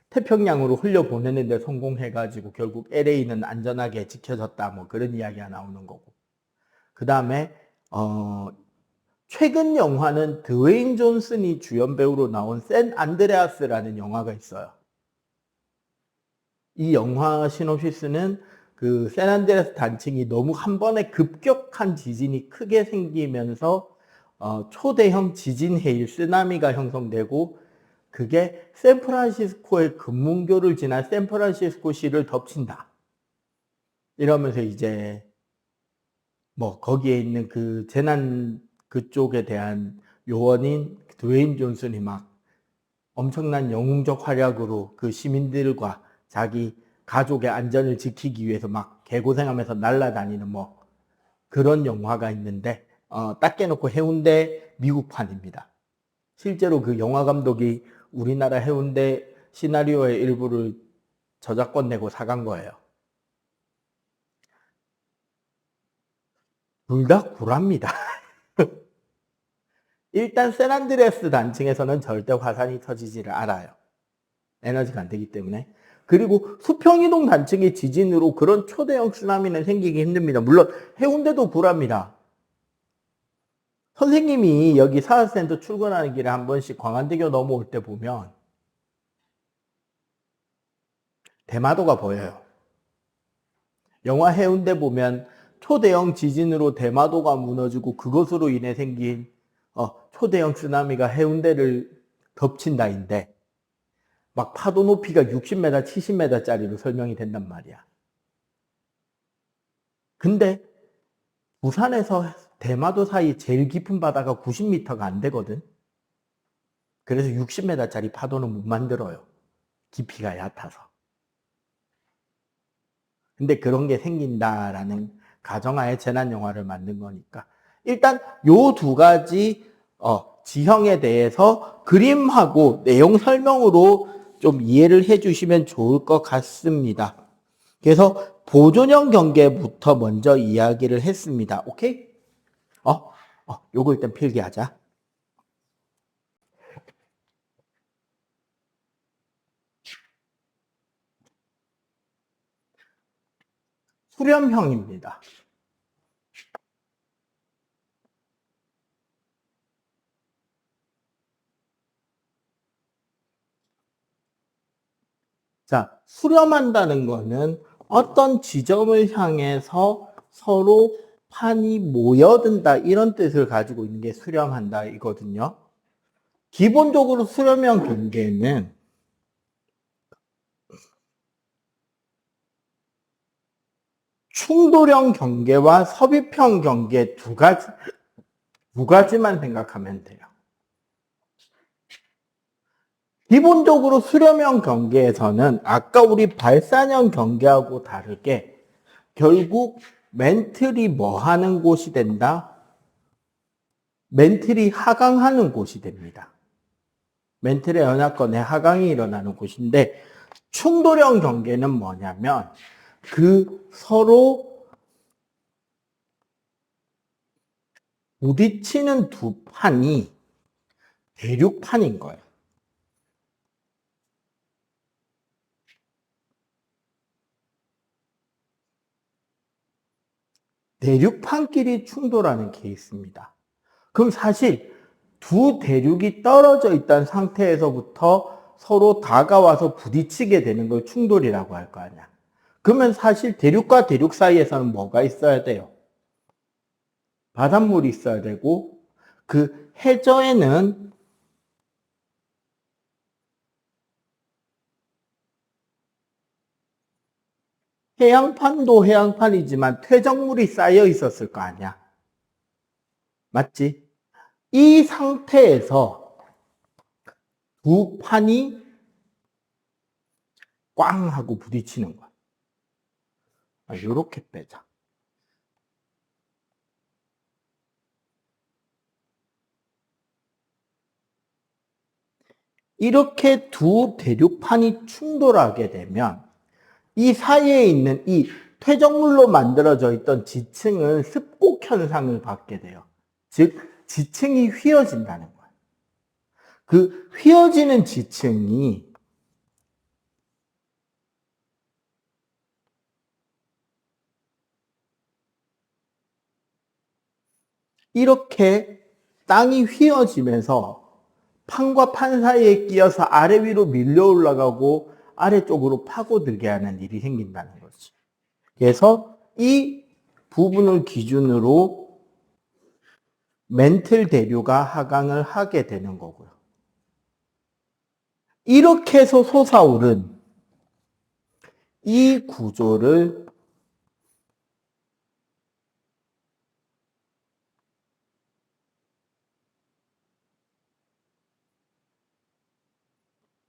태평양으로 흘려보내는데 성공해가지고 결국 LA는 안전하게 지켜졌다 뭐 그런 이야기가 나오는 거고. 그 다음에 최근 영화는 드웨인 존슨이 주연 배우로 나온 샌 안드레아스라는 영화가 있어요. 이 영화 시놉시스는 그 샌 안드레아스 단층이 너무 한 번에 급격한 지진이 크게 생기면서 초대형 지진 해일 쓰나미가 형성되고 그게 샌프란시스코의 금문교를 지나 샌프란시스코시를 덮친다. 이러면서 이제 뭐 거기에 있는 그 재난 그쪽에 대한 요원인 드웨인 존슨이 막 엄청난 영웅적 활약으로 그 시민들과 자기 가족의 안전을 지키기 위해서 막 개고생하면서 날아다니는 뭐 그런 영화가 있는데 딱 깨놓고 해운대 미국판입니다. 실제로 그 영화 감독이 우리나라 해운대 시나리오의 일부를 저작권 내고 사간 거예요. 둘 다 구랍니다. 일단 샌안드레아스 단층에서는 절대 화산이 터지지를 않아요. 에너지가 안 되기 때문에. 그리고 수평이동 단층의 지진으로 그런 초대형 쓰나미는 생기기 힘듭니다. 물론 해운대도 구랍니다. 선생님이 여기 사하센터 출근하는 길에 한 번씩 광안대교 넘어올 때 보면 대마도가 보여요. 영화 해운대 보면 초대형 지진으로 대마도가 무너지고 그것으로 인해 생긴 초대형 쓰나미가 해운대를 덮친다인데 막 파도 높이가 60m, 70m짜리로 설명이 된단 말이야. 근데 부산에서 대마도 사이 제일 깊은 바다가 90m가 안 되거든. 그래서 60m짜리 파도는 못 만들어요. 깊이가 얕아서. 근데 그런 게 생긴다라는 가정하에 재난 영화를 만든 거니까 일단 요 두 가지 지형에 대해서 그림하고 내용 설명으로 좀 이해를 해 주시면 좋을 것 같습니다. 그래서 보존형 경계부터 먼저 이야기를 했습니다. 오케이? 요거 일단 필기하자. 수렴형입니다. 자, 수렴한다는 거는 어떤 지점을 향해서 서로 판이 모여든다 이런 뜻을 가지고 있는 게 수렴한다 이거든요. 기본적으로 수렴형 경계는 충돌형 경계와 섭입형 경계 두 가지만 생각하면 돼요. 기본적으로 수렴형 경계에서는 아까 우리 발산형 경계하고 다르게 결국 멘틀이 뭐 하는 곳이 된다? 멘틀이 하강하는 곳이 됩니다. 멘틀의 연합권의 하강이 일어나는 곳인데 충돌형 경계는 뭐냐면 그 서로 부딪히는 두 판이 대륙판인 거예요. 대륙판끼리 충돌하는 케이스입니다. 그럼 사실 두 대륙이 떨어져 있던 상태에서부터 서로 다가와서 부딪히게 되는 걸 충돌이라고 할 거 아니야. 그러면 사실 대륙과 대륙 사이에서는 뭐가 있어야 돼요? 바닷물이 있어야 되고 그 해저에는 해양판도 해양판이지만 퇴적물이 쌓여 있었을 거 아니야. 맞지? 이 상태에서 두 판이 꽝 하고 부딪히는 거야. 이렇게 빼자. 이렇게 두 대륙판이 충돌하게 되면 이 사이에 있는 이 퇴적물로 만들어져 있던 지층은 습곡 현상을 받게 돼요. 즉, 지층이 휘어진다는 거예요. 그 휘어지는 지층이 이렇게 땅이 휘어지면서 판과 판 사이에 끼어서 아래 위로 밀려 올라가고 아래쪽으로 파고들게 하는 일이 생긴다는 거지. 그래서 이 부분을 기준으로 멘틀 대류가 하강을 하게 되는 거고요. 이렇게 해서 솟아오른 이 구조를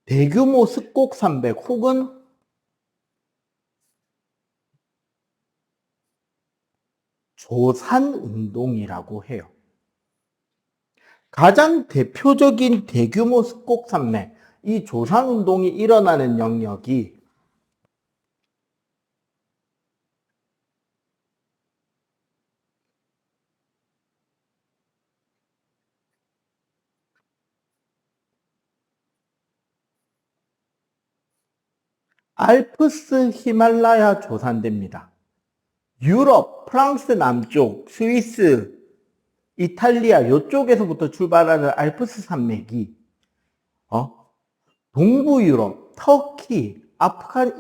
대규모 습곡 산맥 혹은 조산운동이라고 해요. 가장 대표적인 대규모 습곡 산맥, 이 조산운동이 일어나는 영역이 알프스 히말라야 조산대입니다. 유럽, 프랑스 남쪽, 스위스, 이탈리아 이쪽에서부터 출발하는 알프스 산맥이 동부 유럽, 터키,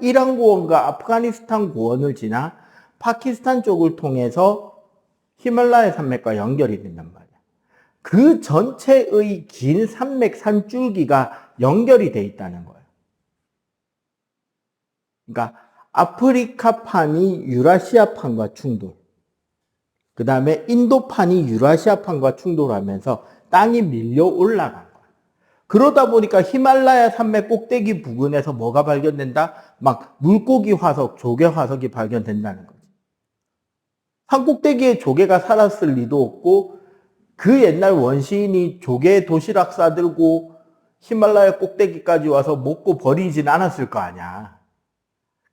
이란 고원과 아프가니스탄 고원을 지나 파키스탄 쪽을 통해서 히말라야 산맥과 연결이 된단 말이야. 그 전체의 긴 산맥 산줄기가 연결이 돼 있다는 거예요. 그러니까 아프리카판이 유라시아판과 충돌, 그 다음에 인도판이 유라시아판과 충돌하면서 땅이 밀려 올라간 거야. 그러다 보니까 히말라야 산맥 꼭대기 부근에서 뭐가 발견된다? 막 물고기 화석, 조개 화석이 발견된다는 거지. 산 꼭대기에 조개가 살았을 리도 없고 그 옛날 원시인이 조개 도시락 싸들고 히말라야 꼭대기까지 와서 먹고 버리진 않았을 거 아니야.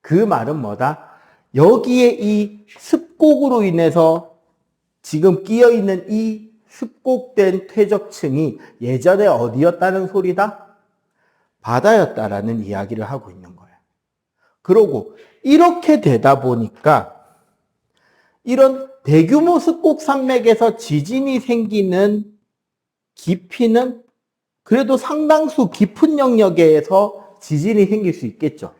그 말은 뭐다? 여기에 이 습곡으로 인해서 지금 끼어있는 이 습곡된 퇴적층이 예전에 어디였다는 소리다? 바다였다라는 이야기를 하고 있는 거야. 그러고 이렇게 되다 보니까 이런 대규모 습곡 산맥에서 지진이 생기는 깊이는 그래도 상당수 깊은 영역에서 지진이 생길 수 있겠죠.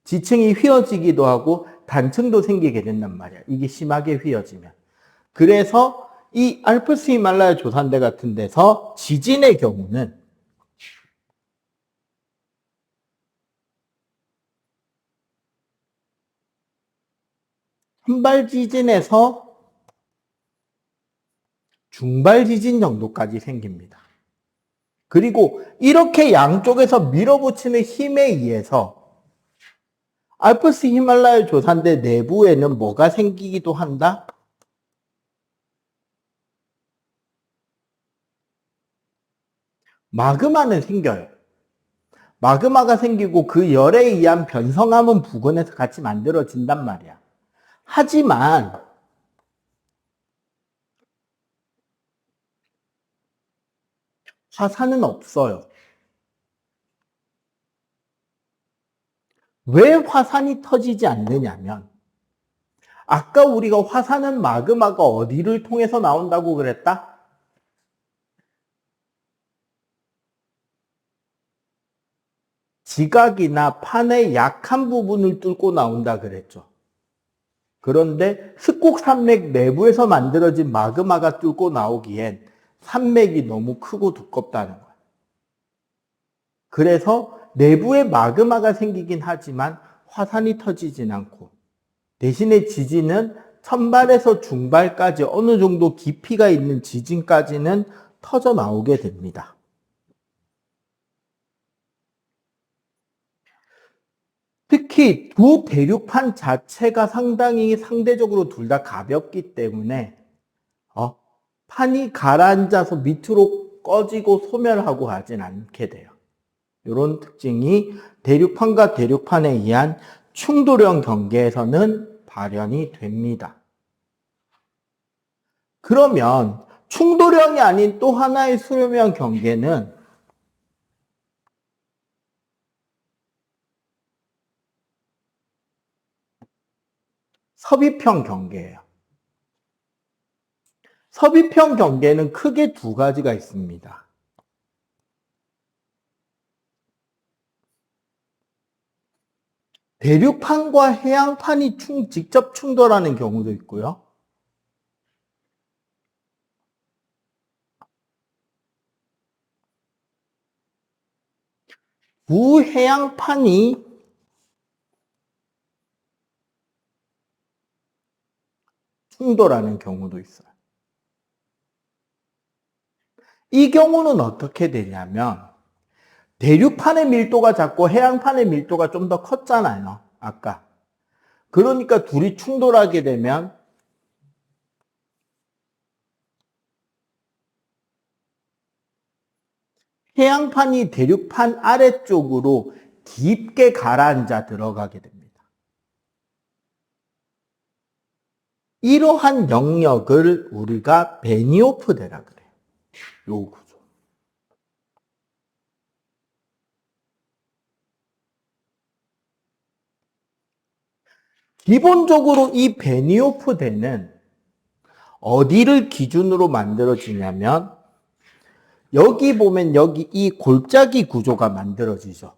지층이 휘어지기도 하고 단층도 생기게 된단 말이야. 이게 심하게 휘어지면. 그래서 이 알프스 히말라야 조산대 같은 데서 지진의 경우는 한발 지진에서 중발 지진 정도까지 생깁니다. 그리고 이렇게 양쪽에서 밀어붙이는 힘에 의해서 알프스 히말라야 조산대 내부에는 뭐가 생기기도 한다? 마그마는 생겨요. 마그마가 생기고 그 열에 의한 변성함은 부근에서 같이 만들어진단 말이야. 하지만 화산은 없어요. 왜 화산이 터지지 않느냐면 아까 우리가 화산은 마그마가 어디를 통해서 나온다고 그랬다? 지각이나 판의 약한 부분을 뚫고 나온다 그랬죠. 그런데 습곡 산맥 내부에서 만들어진 마그마가 뚫고 나오기엔 산맥이 너무 크고 두껍다는 거야. 그래서 내부에 마그마가 생기긴 하지만 화산이 터지진 않고 대신에 지진은 천발에서 중발까지 어느 정도 깊이가 있는 지진까지는 터져 나오게 됩니다. 특히 두 대륙판 자체가 상대적으로 둘 다 가볍기 때문에 판이 가라앉아서 밑으로 꺼지고 소멸하고 하진 않게 돼요. 이런 특징이 대륙판과 대륙판에 의한 충돌형 경계에서는 발현이 됩니다. 그러면 충돌형이 아닌 또 하나의 수렴형 경계는 섭입형 경계예요. 섭입형 경계는 크게 두 가지가 있습니다. 대륙판과 해양판이 직접 충돌하는 경우도 있고요. 부해양판이 충돌하는 경우도 있어요. 이 경우는 어떻게 되냐면 대륙판의 밀도가 작고 해양판의 밀도가 좀 더 컸잖아요. 아까. 그러니까 둘이 충돌하게 되면 해양판이 대륙판 아래쪽으로 깊게 가라앉아 들어가게 됩니다. 이러한 영역을 우리가 베니오프대라 그래요. 요 구조. 기본적으로 이 베니오프대는 어디를 기준으로 만들어지냐면 여기 보면 여기 이 골짜기 구조가 만들어지죠.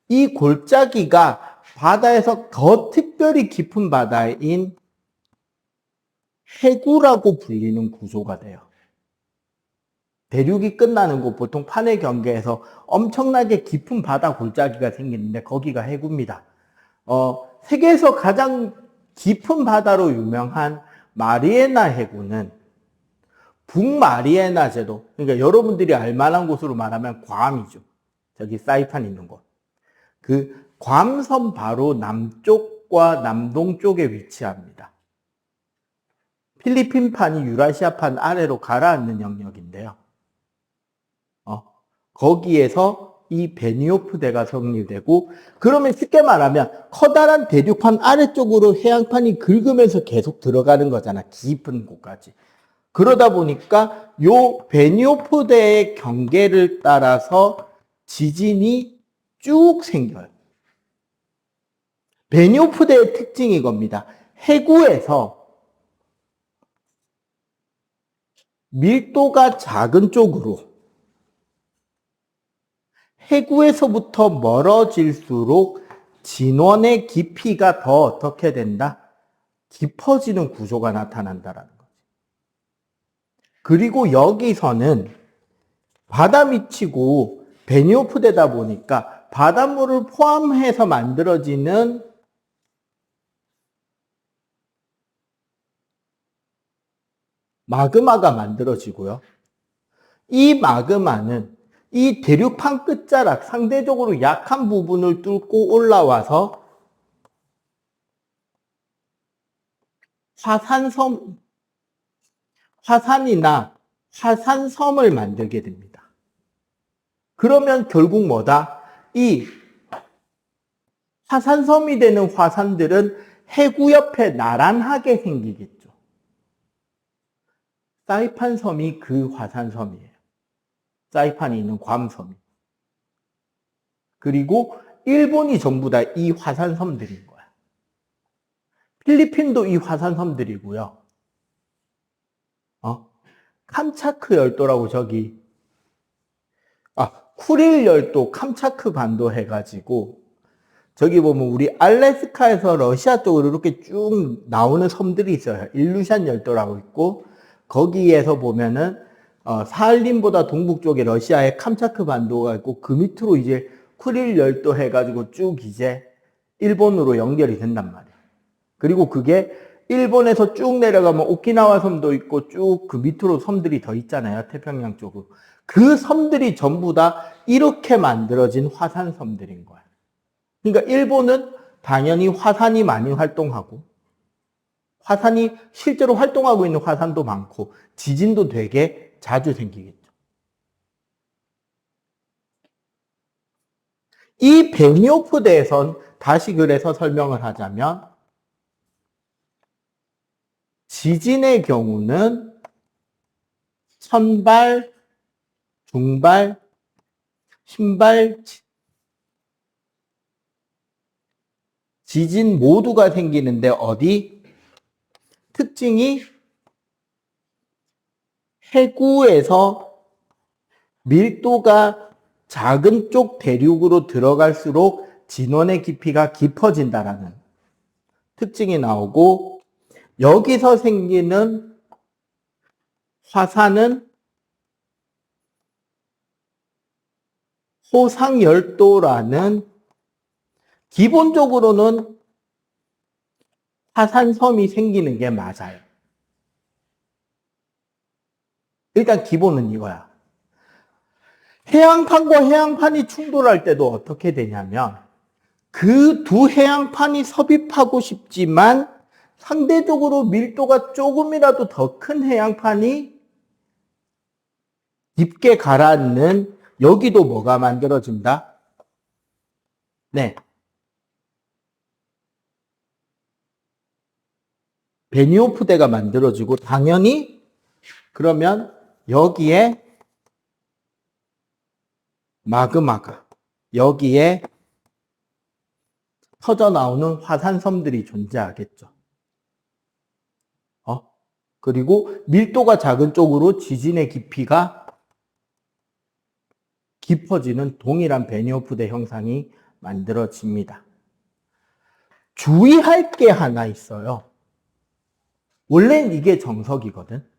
이 골짜기가 바다에서 더 특별히 깊은 바다인 해구라고 불리는 구조가 돼요. 대륙이 끝나는 곳, 보통 판의 경계에서 엄청나게 깊은 바다 골짜기가 생기는데 거기가 해구입니다. 세계에서 가장 깊은 바다로 유명한 마리에나 해구는 북마리에나 제도, 그러니까 여러분들이 알만한 곳으로 말하면 괌이죠. 저기 사이판 있는 곳. 그 괌섬 바로 남쪽과 남동쪽에 위치합니다. 필리핀판이 유라시아판 아래로 가라앉는 영역인데요. 거기에서 이 베니오프대가 성립되고, 그러면 쉽게 말하면 커다란 대륙판 아래쪽으로 해양판이 긁으면서 계속 들어가는 거잖아. 깊은 곳까지. 그러다 보니까 요 베니오프대의 경계를 따라서 지진이 쭉 생겨요. 베니오프대의 특징이 겁니다. 해구에서 밀도가 작은 쪽으로, 해구에서부터 멀어질수록 진원의 깊이가 더 어떻게 된다? 깊어지는 구조가 나타난다라는 거지. 그리고 여기서는 바다 밑이고 베니오프대다 보니까 바닷물을 포함해서 만들어지는 마그마가 만들어지고요. 이 마그마는 이 대륙판 끝자락, 상대적으로 약한 부분을 뚫고 올라와서 화산이나 화산섬을 만들게 됩니다. 그러면 결국 뭐다? 이 화산섬이 되는 화산들은 해구 옆에 나란하게 생기겠죠. 사이판 섬이 그 화산섬이에요. 사이판이 있는 괌섬이. 그리고 일본이 전부 다 이 화산섬들인 거야. 필리핀도 이 화산섬들이고요. 캄차크 열도라고 저기, 쿠릴 열도, 캄차크 반도 해가지고, 저기 보면 우리 알래스카에서 러시아 쪽으로 이렇게 쭉 나오는 섬들이 있어요. 일루샨 열도라고 있고, 거기에서 보면은 사할린보다 동북 쪽에 러시아의 캄차크 반도가 있고, 그 밑으로 이제 쿠릴 열도 해가지고 쭉 이제 일본으로 연결이 된단 말이에요. 그리고 그게 일본에서 쭉 내려가면 오키나와 섬도 있고 쭉 그 밑으로 섬들이 더 있잖아요. 태평양 쪽으로. 그 섬들이 전부 다 이렇게 만들어진 화산섬들인 거야. 그러니까 일본은 당연히 화산이 많이 활동하고, 화산이 실제로 활동하고 있는 화산도 많고, 지진도 되게 자주 생기겠죠. 이 베니오프대에선 다시 그래서 설명을 하자면, 지진의 경우는 선발, 중발, 신발, 지진 모두가 생기는데 어디? 특징이 해구에서 밀도가 작은 쪽 대륙으로 들어갈수록 진원의 깊이가 깊어진다라는 특징이 나오고, 여기서 생기는 화산은 호상열도라는, 기본적으로는 화산섬이 생기는 게 맞아요. 일단 기본은 이거야. 해양판과 해양판이 충돌할 때도 어떻게 되냐면, 그 두 해양판이 섭입하고 싶지만 상대적으로 밀도가 조금이라도 더 큰 해양판이 깊게 가라앉는, 여기도 뭐가 만들어진다? 네. 베니오프대가 만들어지고, 당연히 그러면 여기에 마그마가, 여기에 터져 나오는 화산섬들이 존재하겠죠. 그리고 밀도가 작은 쪽으로 지진의 깊이가 깊어지는 동일한 베니오프대 형상이 만들어집니다. 주의할 게 하나 있어요. 원래는 이게 정석이거든.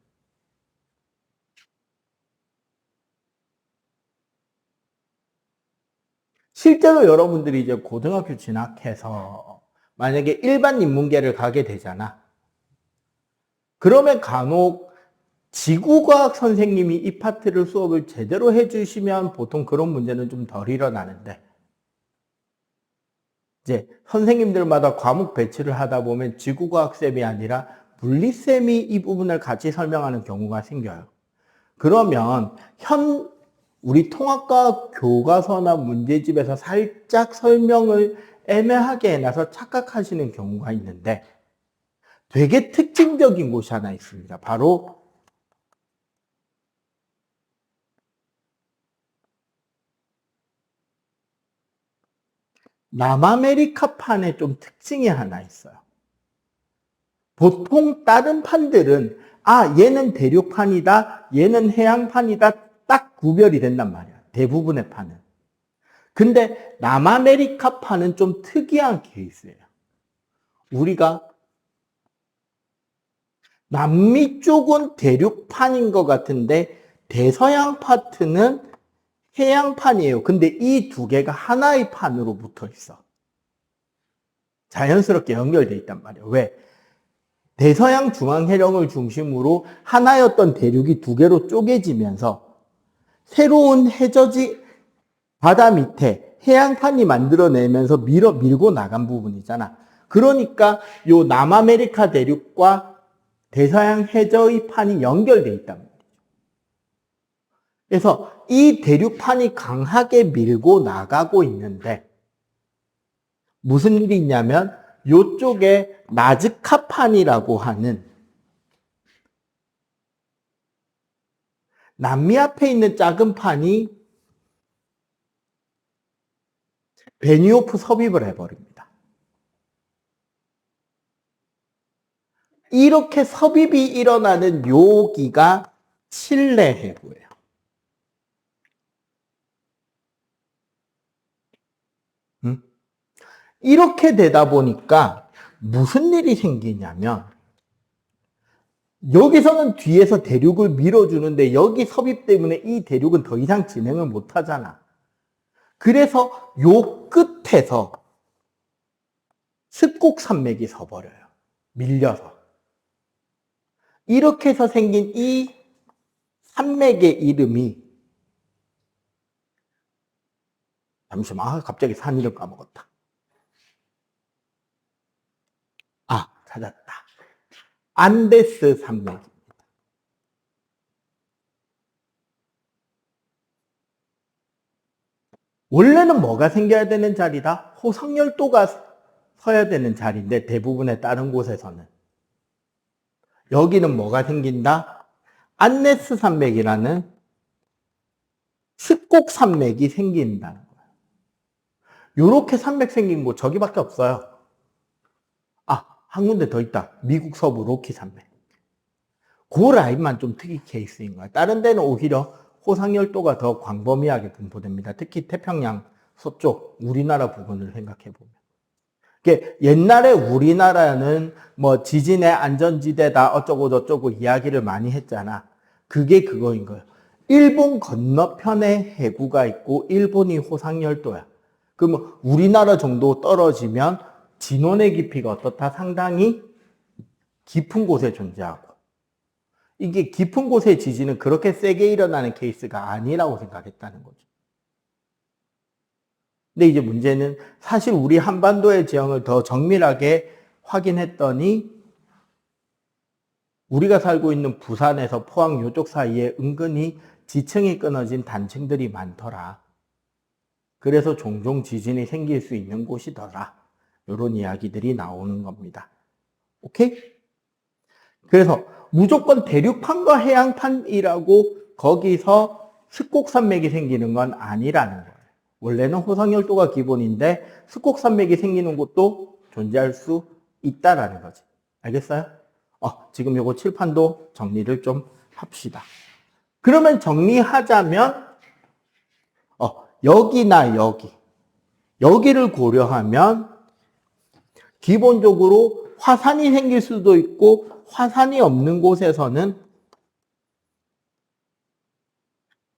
실제로 여러분들이 이제 고등학교 진학해서 만약에 일반 인문계를 가게 되잖아. 그러면 간혹 지구과학 선생님이 이 파트를 수업을 제대로 해주시면 보통 그런 문제는 좀 덜 일어나는데, 이제 선생님들마다 과목 배치를 하다 보면 지구과학쌤이 아니라 물리쌤이 이 부분을 같이 설명하는 경우가 생겨요. 그러면 우리 통합과학 교과서나 문제집에서 살짝 설명을 애매하게 해놔서 착각하시는 경우가 있는데 되게 특징적인 곳이 하나 있습니다. 바로 남아메리카판에 좀 특징이 하나 있어요. 보통 다른 판들은 얘는 대륙판이다, 얘는 해양판이다 딱 구별이 된단 말이야. 대부분의 판은. 근데 남아메리카판은 좀 특이한 케이스예요. 우리가 남미 쪽은 대륙판인 것 같은데 대서양 파트는 해양판이에요. 근데 이 두 개가 하나의 판으로 붙어 있어. 자연스럽게 연결돼 있단 말이에요. 왜? 대서양 중앙해령을 중심으로 하나였던 대륙이 두 개로 쪼개지면서 새로운 해저지 바다 밑에 해양판이 만들어내면서 밀고 나간 부분이잖아. 그러니까 요 남아메리카 대륙과 대서양 해저의 판이 연결돼 있단 말이에요. 그래서 이 대륙판이 강하게 밀고 나가고 있는데 무슨 일이 있냐면 요쪽에 나즈카판이라고 하는 남미 앞에 있는 작은 판이 베니오프 섭입을 해버립니다. 이렇게 섭입이 일어나는 여기가 칠레 해구예요. 이렇게 되다 보니까 무슨 일이 생기냐면 여기서는 뒤에서 대륙을 밀어주는데 여기 섭입 때문에 이 대륙은 더 이상 진행을 못하잖아. 그래서 요 끝에서 습곡산맥이 서버려요. 밀려서. 이렇게 해서 생긴 이 산맥의 이름이 잠시만, 갑자기 산 이름 까먹었다. 찾았다. 안데스 산맥. 원래는 뭐가 생겨야 되는 자리다? 호상열도가 서야 되는 자리인데 대부분의 다른 곳에서는. 여기는 뭐가 생긴다? 안데스 산맥이라는 습곡 산맥이 생긴다는 거예요. 요렇게 산맥 생긴 곳 저기밖에 없어요. 한 군데 더 있다. 미국 서부 로키 산맥. 그 라인만 좀 특이 케이스인 거야. 다른 데는 오히려 호상열도가 더 광범위하게 분포됩니다. 특히 태평양 서쪽 우리나라 부분을 생각해 보면. 옛날에 우리나라는 뭐 지진의 안전지대다 어쩌고 저쩌고 이야기를 많이 했잖아. 그게 그거인 거예요. 일본 건너편에 해구가 있고 일본이 호상열도야. 그러면 우리나라 정도 떨어지면 진원의 깊이가 어떻다? 상당히 깊은 곳에 존재하고 이게 깊은 곳의 지진은 그렇게 세게 일어나는 케이스가 아니라고 생각했다는 거죠. 근데 이제 문제는 사실 우리 한반도의 지형을 더 정밀하게 확인했더니 우리가 살고 있는 부산에서 포항 요쪽 사이에 은근히 지층이 끊어진 단층들이 많더라. 그래서 종종 지진이 생길 수 있는 곳이더라. 이런 이야기들이 나오는 겁니다. 오케이? 그래서 무조건 대륙판과 해양판이라고 거기서 습곡산맥이 생기는 건 아니라는 거예요. 원래는 호상열도가 기본인데 습곡산맥이 생기는 곳도 존재할 수 있다라는 거지. 알겠어요? 지금 요거 칠판도 정리를 좀 합시다. 그러면 정리하자면 여기나 여기를 고려하면 기본적으로 화산이 생길 수도 있고 화산이 없는 곳에서는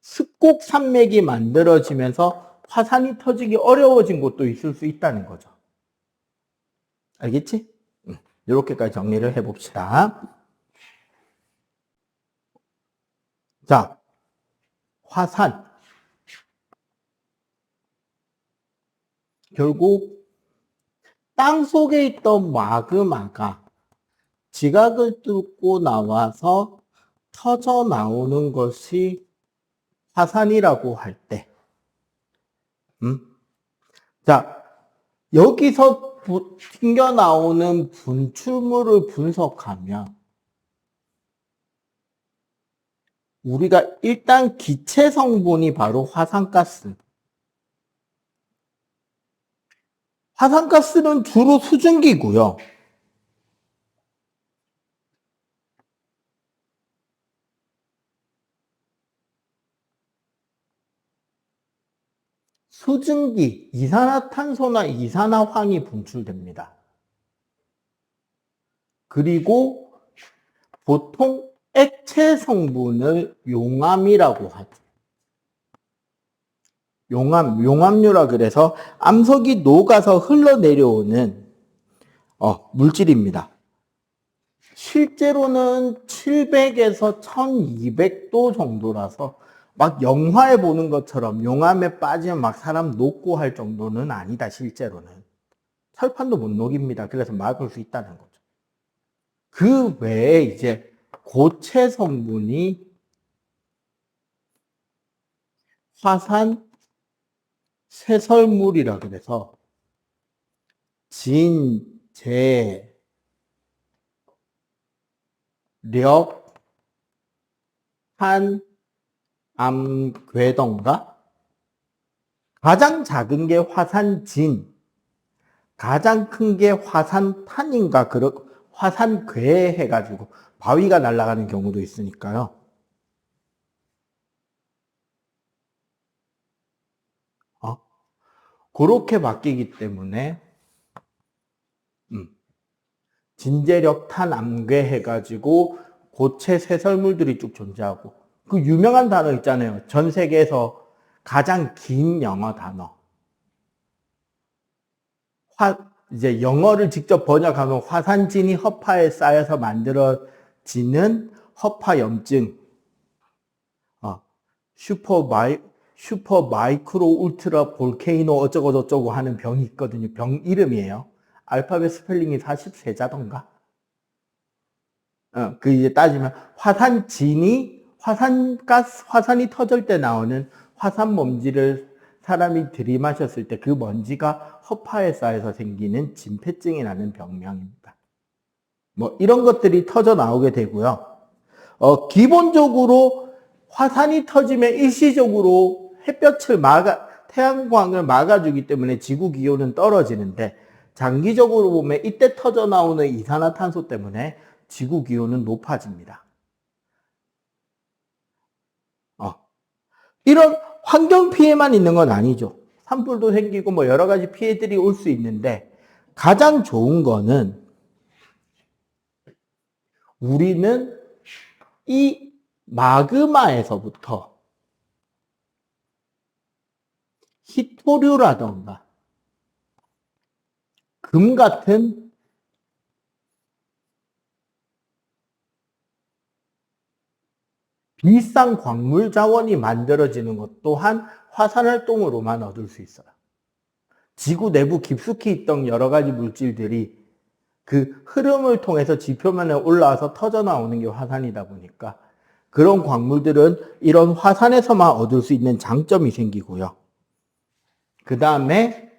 습곡 산맥이 만들어지면서 화산이 터지기 어려워진 곳도 있을 수 있다는 거죠. 알겠지? 이렇게까지 정리를 해봅시다. 자, 화산. 결국 땅 속에 있던 마그마가 지각을 뚫고 나와서 터져 나오는 것이 화산이라고 할 때, 자, 여기서 튕겨나오는 분출물을 분석하면 우리가 일단 기체 성분이 바로 화산가스. 화산가스는 주로 수증기고요. 수증기, 이산화탄소나 이산화황이 분출됩니다. 그리고 보통 액체 성분을 용암이라고 하죠. 용암유라 그래서 암석이 녹아서 흘러내려오는 물질입니다. 실제로는 700에서 1200도 정도라서 막 영화에 보는 것처럼 용암에 빠지면 막 사람 녹고 할 정도는 아니다, 실제로는. 철판도 못 녹입니다. 그래서 막을 수 있다는 거죠. 그 외에 이제 고체 성분이 화산 쇠설물이라 그래서 진, 재, 력, 한, 암, 괴던가? 가장 작은 게 화산진, 가장 큰 게 화산탄인가, 화산괴 해가지고 바위가 날아가는 경우도 있으니까요. 그렇게 바뀌기 때문에 진재력 탄암괴 해가지고 고체 쇠설물들이 쭉 존재하고 그 유명한 단어 있잖아요. 전 세계에서 가장 긴 영어 단어. 이제 영어를 직접 번역하면 화산진이 허파에 쌓여서 만들어지는 허파염증. 슈퍼 마이크로 울트라 볼케이노 어쩌고 저쩌고 하는 병이 있거든요. 병 이름이에요. 알파벳 스펠링이 43자던가. 그 이제 따지면 화산이 터질 때 나오는 화산 먼지를 사람이 들이마셨을 때 그 먼지가 허파에 쌓여서 생기는 진폐증이 나는 병명입니다. 뭐 이런 것들이 터져 나오게 되고요. 기본적으로 화산이 터지면 일시적으로 태양광을 막아주기 때문에 지구 기온은 떨어지는데 장기적으로 보면 이때 터져 나오는 이산화탄소 때문에 지구 기온은 높아집니다. 이런 환경 피해만 있는 건 아니죠. 산불도 생기고 뭐 여러 가지 피해들이 올 수 있는데 가장 좋은 거는 우리는 이 마그마에서부터 희토류라던가 금 같은 비싼 광물 자원이 만들어지는 것 또한 화산 활동으로만 얻을 수 있어요. 지구 내부 깊숙이 있던 여러 가지 물질들이 그 흐름을 통해서 지표면에 올라와서 터져 나오는 게 화산이다 보니까 그런 광물들은 이런 화산에서만 얻을 수 있는 장점이 생기고요. 그 다음에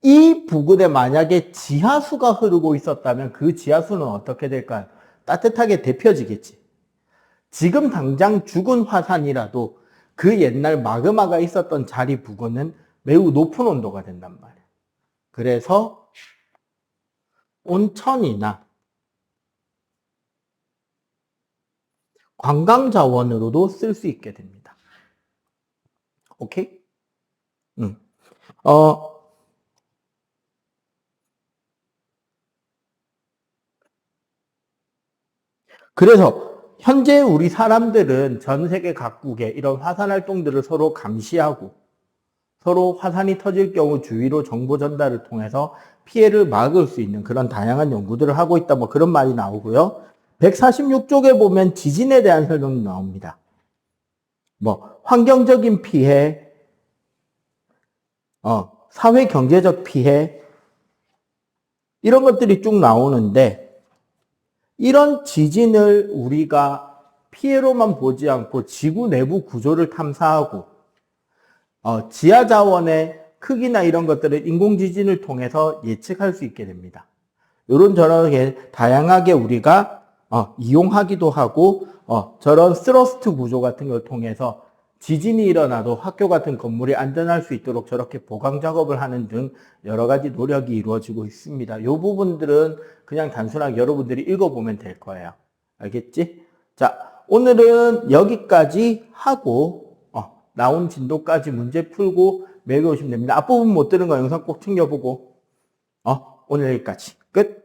이 부근에 만약에 지하수가 흐르고 있었다면 그 지하수는 어떻게 될까요? 따뜻하게 데펴지겠지. 지금 당장 죽은 화산이라도 그 옛날 마그마가 있었던 자리 부근은 매우 높은 온도가 된단 말이에요. 그래서 온천이나 관광 자원으로도 쓸 수 있게 됩니다. 오케이? 그래서 현재 우리 사람들은 전 세계 각국에 이런 화산 활동들을 서로 감시하고 서로 화산이 터질 경우 주위로 정보 전달을 통해서 피해를 막을 수 있는 그런 다양한 연구들을 하고 있다. 뭐 그런 말이 나오고요. 146쪽에 보면 지진에 대한 설명이 나옵니다. 뭐 환경적인 피해, 사회 경제적 피해 이런 것들이 쭉 나오는데 이런 지진을 우리가 피해로만 보지 않고 지구 내부 구조를 탐사하고 지하 자원의 크기나 이런 것들을 인공지진을 통해서 예측할 수 있게 됩니다. 이런 저런 다양하게 우리가 이용하기도 하고 저런 스러스트 구조 같은 걸 통해서 지진이 일어나도 학교 같은 건물이 안전할 수 있도록 저렇게 보강 작업을 하는 등 여러 가지 노력이 이루어지고 있습니다. 이 부분들은 그냥 단순하게 여러분들이 읽어보면 될 거예요. 알겠지? 자, 오늘은 여기까지 하고 나온 진도까지 문제 풀고 매겨오시면 됩니다. 앞부분 못 들은 거 영상 꼭 챙겨보고 오늘 여기까지 끝!